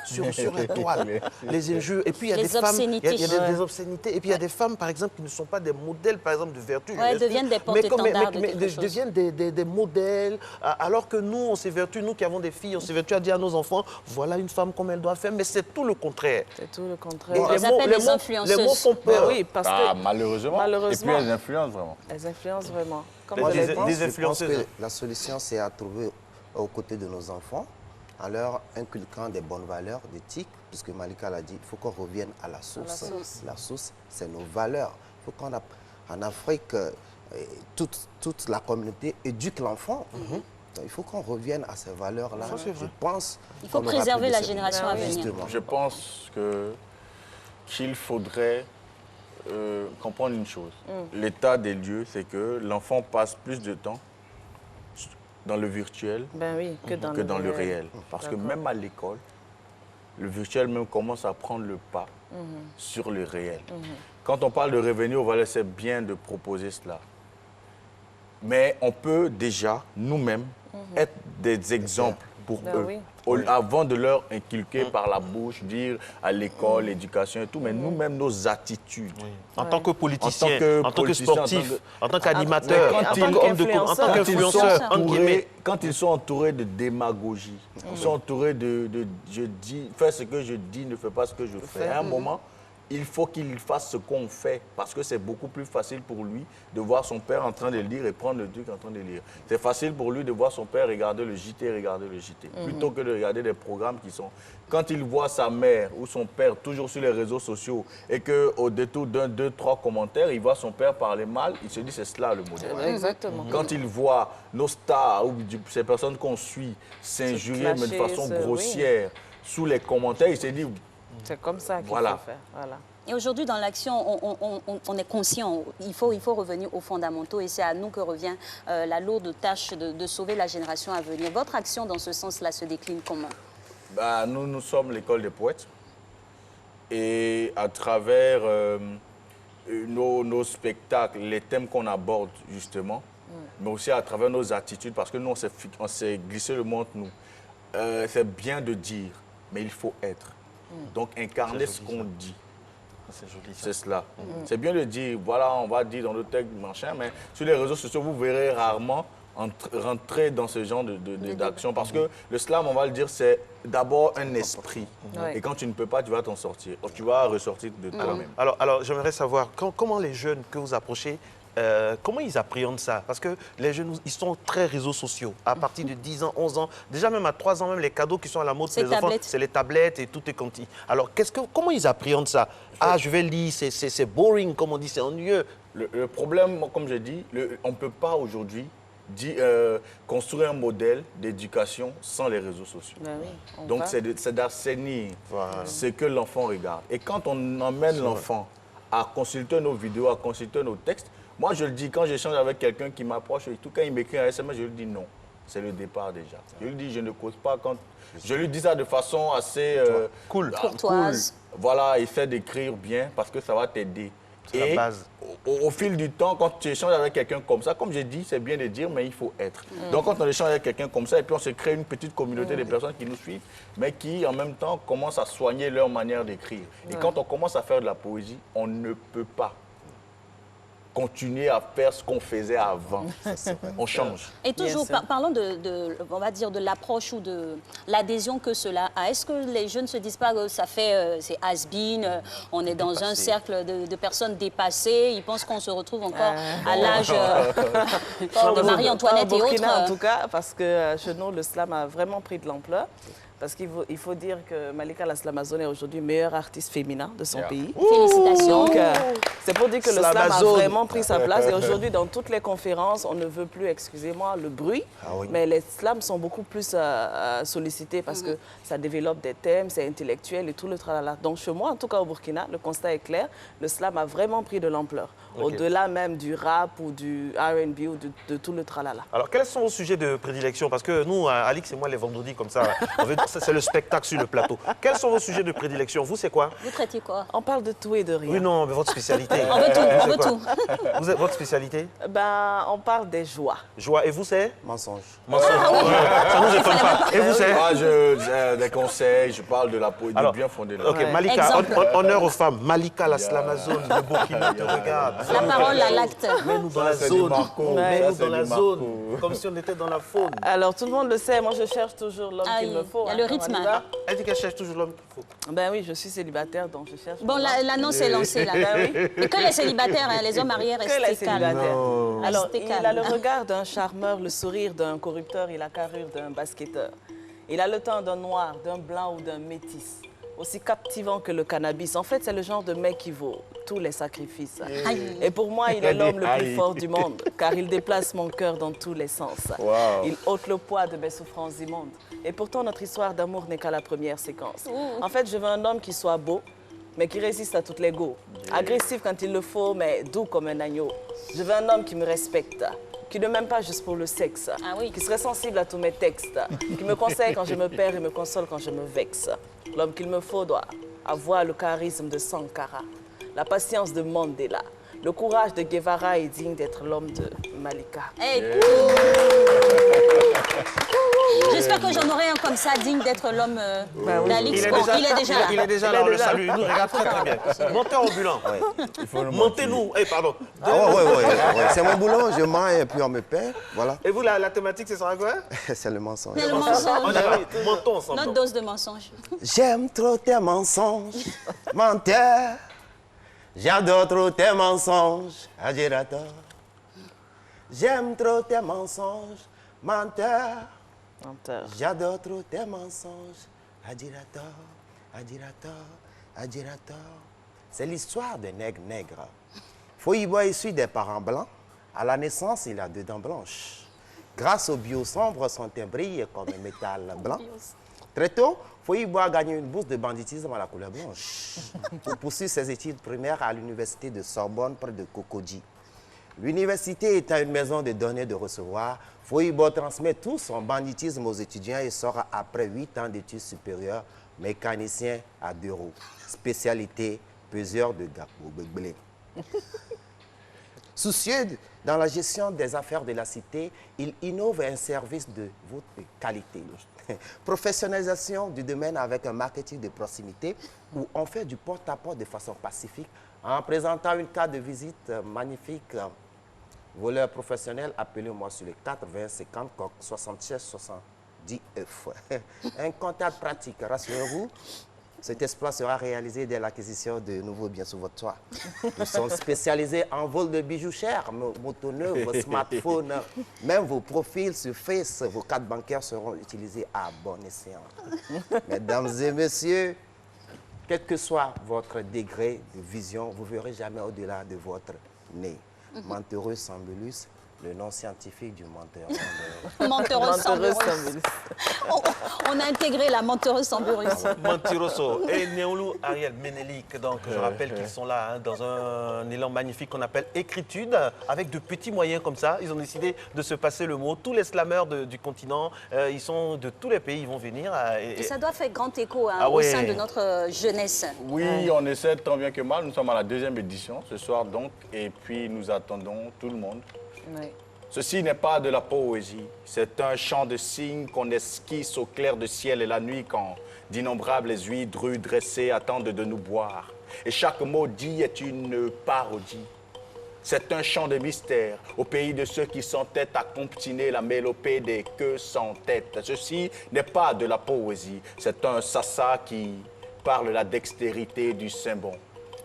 sur la toile, les injures, et puis il y a des femmes, il y a des obscénités, et puis il y a des femmes, par exemple, qui ne sont pas des modèles, par exemple, de vertu. Elles deviennent des porte-étendards de quelque chose. Deviennent des modèles, alors que nous, on s'évertue, nous qui avons des filles, on s'évertue à dire à nos enfants, voilà une femme comme elle doit faire, mais c'est tout le contraire. C'est tout le contraire. On les appelle des influenceuses. Les mots font peur. Oui, parce que... Malheureusement. Et puis elles influencent vraiment. Elles influencent vraiment. Des influenceuses. La solution, c'est à trouver aux côtés de nos enfants, en leur inculquant des bonnes valeurs, d'éthique, puisque Malika l'a dit, il faut qu'on revienne à la source. La source, c'est nos valeurs. Il faut qu'on en Afrique, toute la communauté éduque l'enfant. Il faut qu'on revienne à ces valeurs-là. Je pense. Il faut préserver la génération à venir. Justement. Je pense qu'il faudrait comprendre une chose. L'état des lieux, c'est que l'enfant passe plus de temps dans le virtuel que dans le réel. Parce que même à l'école, le virtuel même commence à prendre le pas sur le réel. Quand on parle de revenir aux valeurs, c'est bien de proposer cela. Mais on peut déjà, nous-mêmes, être des exemples pour eux. Oui. Avant de leur inculquer par la bouche, dire à l'école, l'éducation et tout, mais nous-mêmes, nos attitudes. En tant que politicien, en tant que sportif, en tant qu'animateur, en tant qu'homme en tant qu'influenceur, quand ils sont entourés de démagogie, ils sont entourés de je dis, fais ce que je dis, ne fais pas ce que je fais. À un moment, il faut qu'il fasse ce qu'on fait parce que c'est beaucoup plus facile pour lui de voir son père en train de lire et prendre le truc en train de lire. C'est facile pour lui de voir son père regarder le JT, plutôt que de regarder des programmes qui sont... Quand il voit sa mère ou son père toujours sur les réseaux sociaux et qu'au détour d'un, deux, trois commentaires, il voit son père parler mal, il se dit c'est cela le modèle. Exactement. Quand il voit nos stars ou ces personnes qu'on suit s'injurier mais de façon grossière sous les commentaires, il se dit... C'est comme ça qu'il faut faire. Voilà. Et aujourd'hui, dans l'action, on est conscient. Il faut revenir aux fondamentaux et c'est à nous que revient la lourde tâche de sauver la génération à venir. Votre action dans ce sens-là se décline comment? Nous sommes l'école des poètes et à travers nos spectacles, les thèmes qu'on aborde justement, mais aussi à travers nos attitudes, parce que nous, on s'est glissé le mot entre nous. C'est bien de dire, mais il faut être. Donc, incarner ce qu'on dit. C'est cela. C'est bien de dire, voilà, on va dire dans le texte, machin, mais sur les réseaux sociaux, vous verrez rarement rentrer dans ce genre d'action. Parce que le slam, on va le dire, c'est d'abord un esprit. Et quand tu ne peux pas, tu vas t'en sortir. Tu vas ressortir de toi-même. Alors j'aimerais savoir, comment les jeunes que vous approchez, comment ils appréhendent ça? Parce que les jeunes, ils sont très réseaux sociaux. À partir de 10 ans, 11 ans, déjà même à 3 ans, même les cadeaux qui sont à la mode pour les enfants, c'est les tablettes et tout est conti. Alors, comment ils appréhendent ça? Ah, je vais lire, c'est boring, comme on dit, c'est ennuyeux. Le problème, comme je dis, on ne peut pas aujourd'hui construire un modèle d'éducation sans les réseaux sociaux. Donc, c'est d'assainir ce que l'enfant regarde. Et quand on emmène l'enfant à consulter nos vidéos, à consulter nos textes, moi, je le dis, quand j'échange avec quelqu'un qui m'approche et tout, quand il m'écrit un SMS, je lui dis non. C'est le départ déjà. Je lui dis, je ne cause pas quand... Je lui dis ça de façon assez... cool. Courtoise. Voilà, essaie d'écrire bien parce que ça va t'aider. C'est la base. Au fil du temps, quand tu échanges avec quelqu'un comme ça, comme j'ai dit, c'est bien de dire, mais il faut être. Donc, quand on échange avec quelqu'un comme ça, et puis on se crée une petite communauté de personnes qui nous suivent, mais qui, en même temps, commencent à soigner leur manière d'écrire. Et quand on commence à faire de la poésie, on ne peut pas continuer à faire ce qu'on faisait avant. On change. Et toujours, parlons on va dire, de l'approche ou de l'adhésion que cela a. Est-ce que les jeunes ne se disent pas que ça fait, c'est has-been, on est dans un cercle de personnes dépassées, ils pensent qu'on se retrouve encore à l'âge de Marie-Antoinette et autres? En tout cas, parce que chez nous, le slam a vraiment pris de l'ampleur. Parce qu'il faut dire que Malika La Slamazone est aujourd'hui meilleure artiste féminin de son pays. Félicitations. Donc, c'est pour dire que le slam a vraiment pris sa place. Et aujourd'hui, dans toutes les conférences, on ne veut plus, excusez-moi, le bruit. Mais les slams sont beaucoup plus sollicités parce que ça développe des thèmes, c'est intellectuel et tout le tralala. Donc, chez moi, en tout cas au Burkina, le constat est clair. Le slam a vraiment pris de l'ampleur. Au-delà même du rap ou du R&B ou de tout le tralala. Alors, quels sont vos sujets de prédilection? Parce que nous, Alix et moi, les vendredis, comme ça, on veut... C'est le spectacle sur le plateau. Quels sont vos sujets de prédilection? Vous, c'est quoi? Vous traitez quoi? On parle de tout et de rien. Oui, non, mais votre spécialité. On veut tout, on veut tout. Vous êtes votre spécialité? On parle des joies. Joie. Et vous, c'est? Mensonge. Mensonge. Ça nous étonne pas. Et vous, c'est? Moi, des conseils, je parle de la poésie bien fondée. Ok, Malika, honneur aux femmes. Malika La Slamazone de Burkina te regarde. La parole à l'acte. Mets-nous dans la zone. Mets-nous dans la zone. Comme si on était dans la faune. Alors, tout le monde le sait, moi, je cherche toujours l'homme qu'il me faut. Il y a le rythme. Elle dit qu'elle cherche toujours l'homme qu'il faut. Ben oui, je suis célibataire, donc je cherche... Bon, l'annonce est lancée, là. Ben oui. Et que les célibataires, hein, les hommes mariés, restez calmes. Alors, il a le regard d'un charmeur, le sourire d'un corrupteur et la carrure d'un basketteur. Il a le teint d'un noir, d'un blanc ou d'un métis. Aussi captivant que le cannabis. En fait, c'est le genre de mec qui vaut tous les sacrifices. Et pour moi, il est l'homme le plus fort du monde, car il déplace mon cœur dans tous les sens. Il ôte le poids de mes souffrances immondes. Et pourtant, notre histoire d'amour n'est qu'à la première séquence. En fait, je veux un homme qui soit beau, mais qui résiste à toutes les go. Agressif quand il le faut, mais doux comme un agneau. Je veux un homme qui me respecte, qui ne m'aime pas juste pour le sexe, qui serait sensible à tous mes textes, qui me conseille quand je me perds et me console quand je me vexe. L'homme qu'il me faut doit avoir le charisme de Sankara, la patience de Mandela, le courage de Guevara est digne d'être l'homme de Malika. Hey, j'espère que j'en aurai un comme ça, digne d'être l'homme d'Alix. Il est déjà là. Il est déjà là, on le salue. Il nous regarde très très bien. Montez ambulant. Montez-nous. Eh, pardon. Oui. C'est mon boulot, je mens et puis on me paie. Voilà. Et vous, la thématique, ce sera quoi? C'est le mensonge. C'est le mensonge. Montons ensemble. Notre dose de mensonge. J'aime trop tes mensonges, menteur. J'adore trop tes mensonges, adirateur. J'aime trop tes mensonges, menteur. J'adore trop tes mensonges, adirateur, adirateur, adirateur. C'est l'histoire de nègre. Foyiboy est issu des parents blancs. À la naissance, il a 2 dents blanches. Grâce au bio sombre, son teint brille comme un métal blanc. Très tôt, Foyiboy a gagné une bourse de banditisme à la couleur blanche pour poursuivre ses études primaires à l'université de Sorbonne près de Cocody. L'université étant une maison de donner et de recevoir, Foyiboy transmet tout son banditisme aux étudiants et sort après 8 ans d'études supérieures, mécanicien à 2 roues. Spécialité, peseur de gapo. Soucieux dans la gestion des affaires de la cité, il innove un service de haute qualité. Professionnalisation du domaine avec un marketing de proximité où on fait du porte-à-porte de façon pacifique en présentant une carte de visite magnifique. Voleur professionnel, appelez-moi sur les 80 50 76 70 F. Un comptable pratique, rassurez-vous. Cet exploit sera réalisé dès l'acquisition de nouveaux biens sur votre toit. Nous sommes spécialisés en vol de bijoux chers, motos neuves, vos smartphones, même vos profils sur Face, vos cartes bancaires seront utilisées à bon escient. Mesdames et messieurs, quel que soit votre degré de vision, vous ne verrez jamais au-delà de votre nez. Menteurus sambulus, le nom scientifique du menteur. Menteurus sambulus. On a intégré la menteurus sambulus. Mentiroso et Néolou Ariel Ménélique, donc je rappelle qu'ils sont là hein, dans un élan magnifique qu'on appelle écritude, avec de petits moyens comme ça. Ils ont décidé de se passer le mot. Tous les slameurs du continent, ils sont de tous les pays, ils vont venir. Et ça doit faire grand écho hein, au sein de notre jeunesse. Oui, on essaie tant bien que mal. Nous sommes à la 2e édition ce soir donc, et puis nous attendons tout le monde. Oui. Ceci n'est pas de la poésie, c'est un chant de cygnes qu'on esquisse au clair du ciel et la nuit quand d'innombrables huîtres dressées attendent de nous boire. Et chaque mot dit est une parodie. C'est un chant de mystère au pays de ceux qui s'entêtent à comptiner la mélopée des queues sans tête. Ceci n'est pas de la poésie, c'est un sassa qui parle la dextérité du Saint-Bon.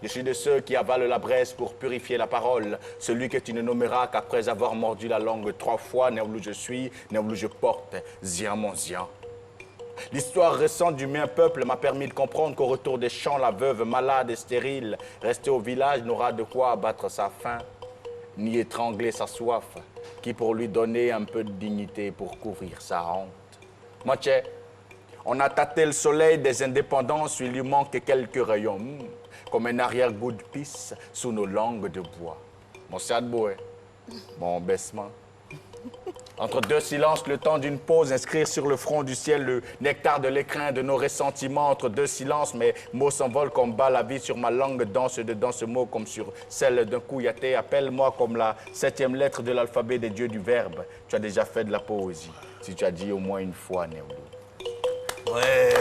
Je suis de ceux qui avalent la braise pour purifier la parole, celui que tu ne nommeras qu'après avoir mordu la langue 3 fois, Néoulou je suis, Néoulou je porte, Zian mon Zian. L'histoire récente du mien peuple m'a permis de comprendre qu'au retour des champs, la veuve malade et stérile, restée au village, n'aura de quoi abattre sa faim, ni étrangler sa soif, qui pour lui donner un peu de dignité pour couvrir sa honte. Moche, on a tâté le soleil des indépendances, il lui manque quelques rayons. Comme un arrière-goût de pisse sous nos langues de bois. Mon sadboé, mon baissement. Entre 2 silences, le temps d'une pause, inscrire sur le front du ciel le nectar de l'écrin de nos ressentiments. Entre 2 silences, mes mots s'envolent comme bas la vie sur ma langue, danse dedans ce mot comme sur celle d'un couillaté. Appelle-moi comme la 7e lettre de l'alphabet des dieux du verbe. Tu as déjà fait de la poésie, si tu as dit au moins une fois, Néoulou. Ouais.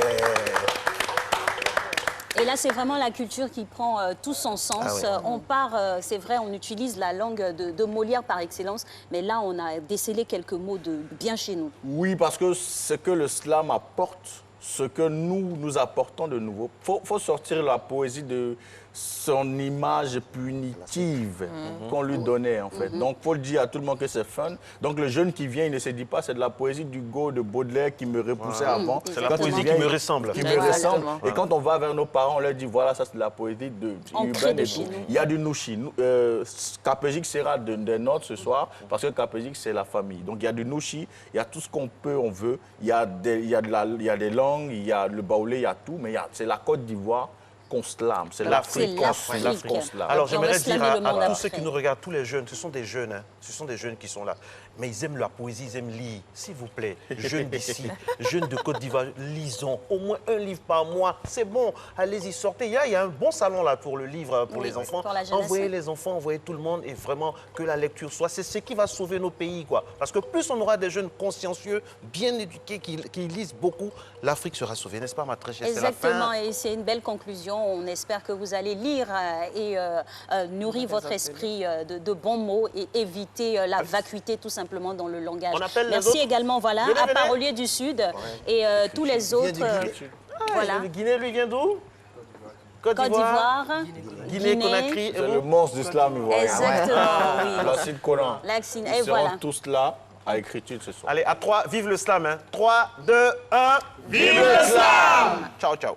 Et là, c'est vraiment la culture qui prend tout son sens. Ah ouais. On part, c'est vrai, on utilise la langue de Molière par excellence, mais là, on a décelé quelques mots de bien chez nous. Oui, parce que ce que le slam apporte, ce que nous apportons de nouveau, faut sortir la poésie de son image punitive qu'on lui donnait, en fait. Donc, il faut le dire à tout le monde que c'est fun. Donc, le jeune qui vient, il ne se dit pas c'est de la poésie d'Hugo, de Baudelaire qui me repoussait avant. C'est la poésie qui me ressemble. Qui me ressemble. Et quand on va vers nos parents, on leur dit, voilà, ça, c'est de la poésie urbaine et tout. Il y a du nouchi. Capégique sera des notes ce soir, parce que Capégique, c'est la famille. Donc, il y a du nouchi, il y a tout ce qu'on peut, on veut. Il y a des langues, il y a le baoulé, il y a tout, mais c'est la Côte d'Ivoire qu'on slame, c'est l'Afrique qu'on slame. Alors j'aimerais dire à tous ceux qui nous regardent, tous les jeunes, ce sont des jeunes qui sont là. mais ils aiment la poésie, ils aiment lire. S'il vous plaît, jeunes d'ici, jeunes de Côte d'Ivoire, lisons au moins un livre par mois. C'est bon, allez-y, sortez. Il y a un bon salon là pour le livre, pour les enfants. Pour la jeunesse, envoyez les enfants, envoyez tout le monde et vraiment que la lecture soit. C'est ce qui va sauver nos pays, quoi. Parce que plus on aura des jeunes consciencieux, bien éduqués, qui lisent beaucoup, l'Afrique sera sauvée, n'est-ce pas, ma très chère? Exactement, et c'est une belle conclusion. On espère que vous allez lire et nourrir votre esprit de bons mots et éviter la vacuité tout simplement dans le langage. Merci également, voilà, à Parolier du Sud et tous les autres. Voilà. Guinée, lui vient d'où? Côte d'Ivoire, Guinée, Conakry. C'est le monstre du slam ivoirien. Exactement, oui. L'acide Coran. Et voilà. Tous là à écriture ce soir. Allez, à 3, vive le slam. Hein. 3, 2, 1. Vive le slam! Ciao, ciao.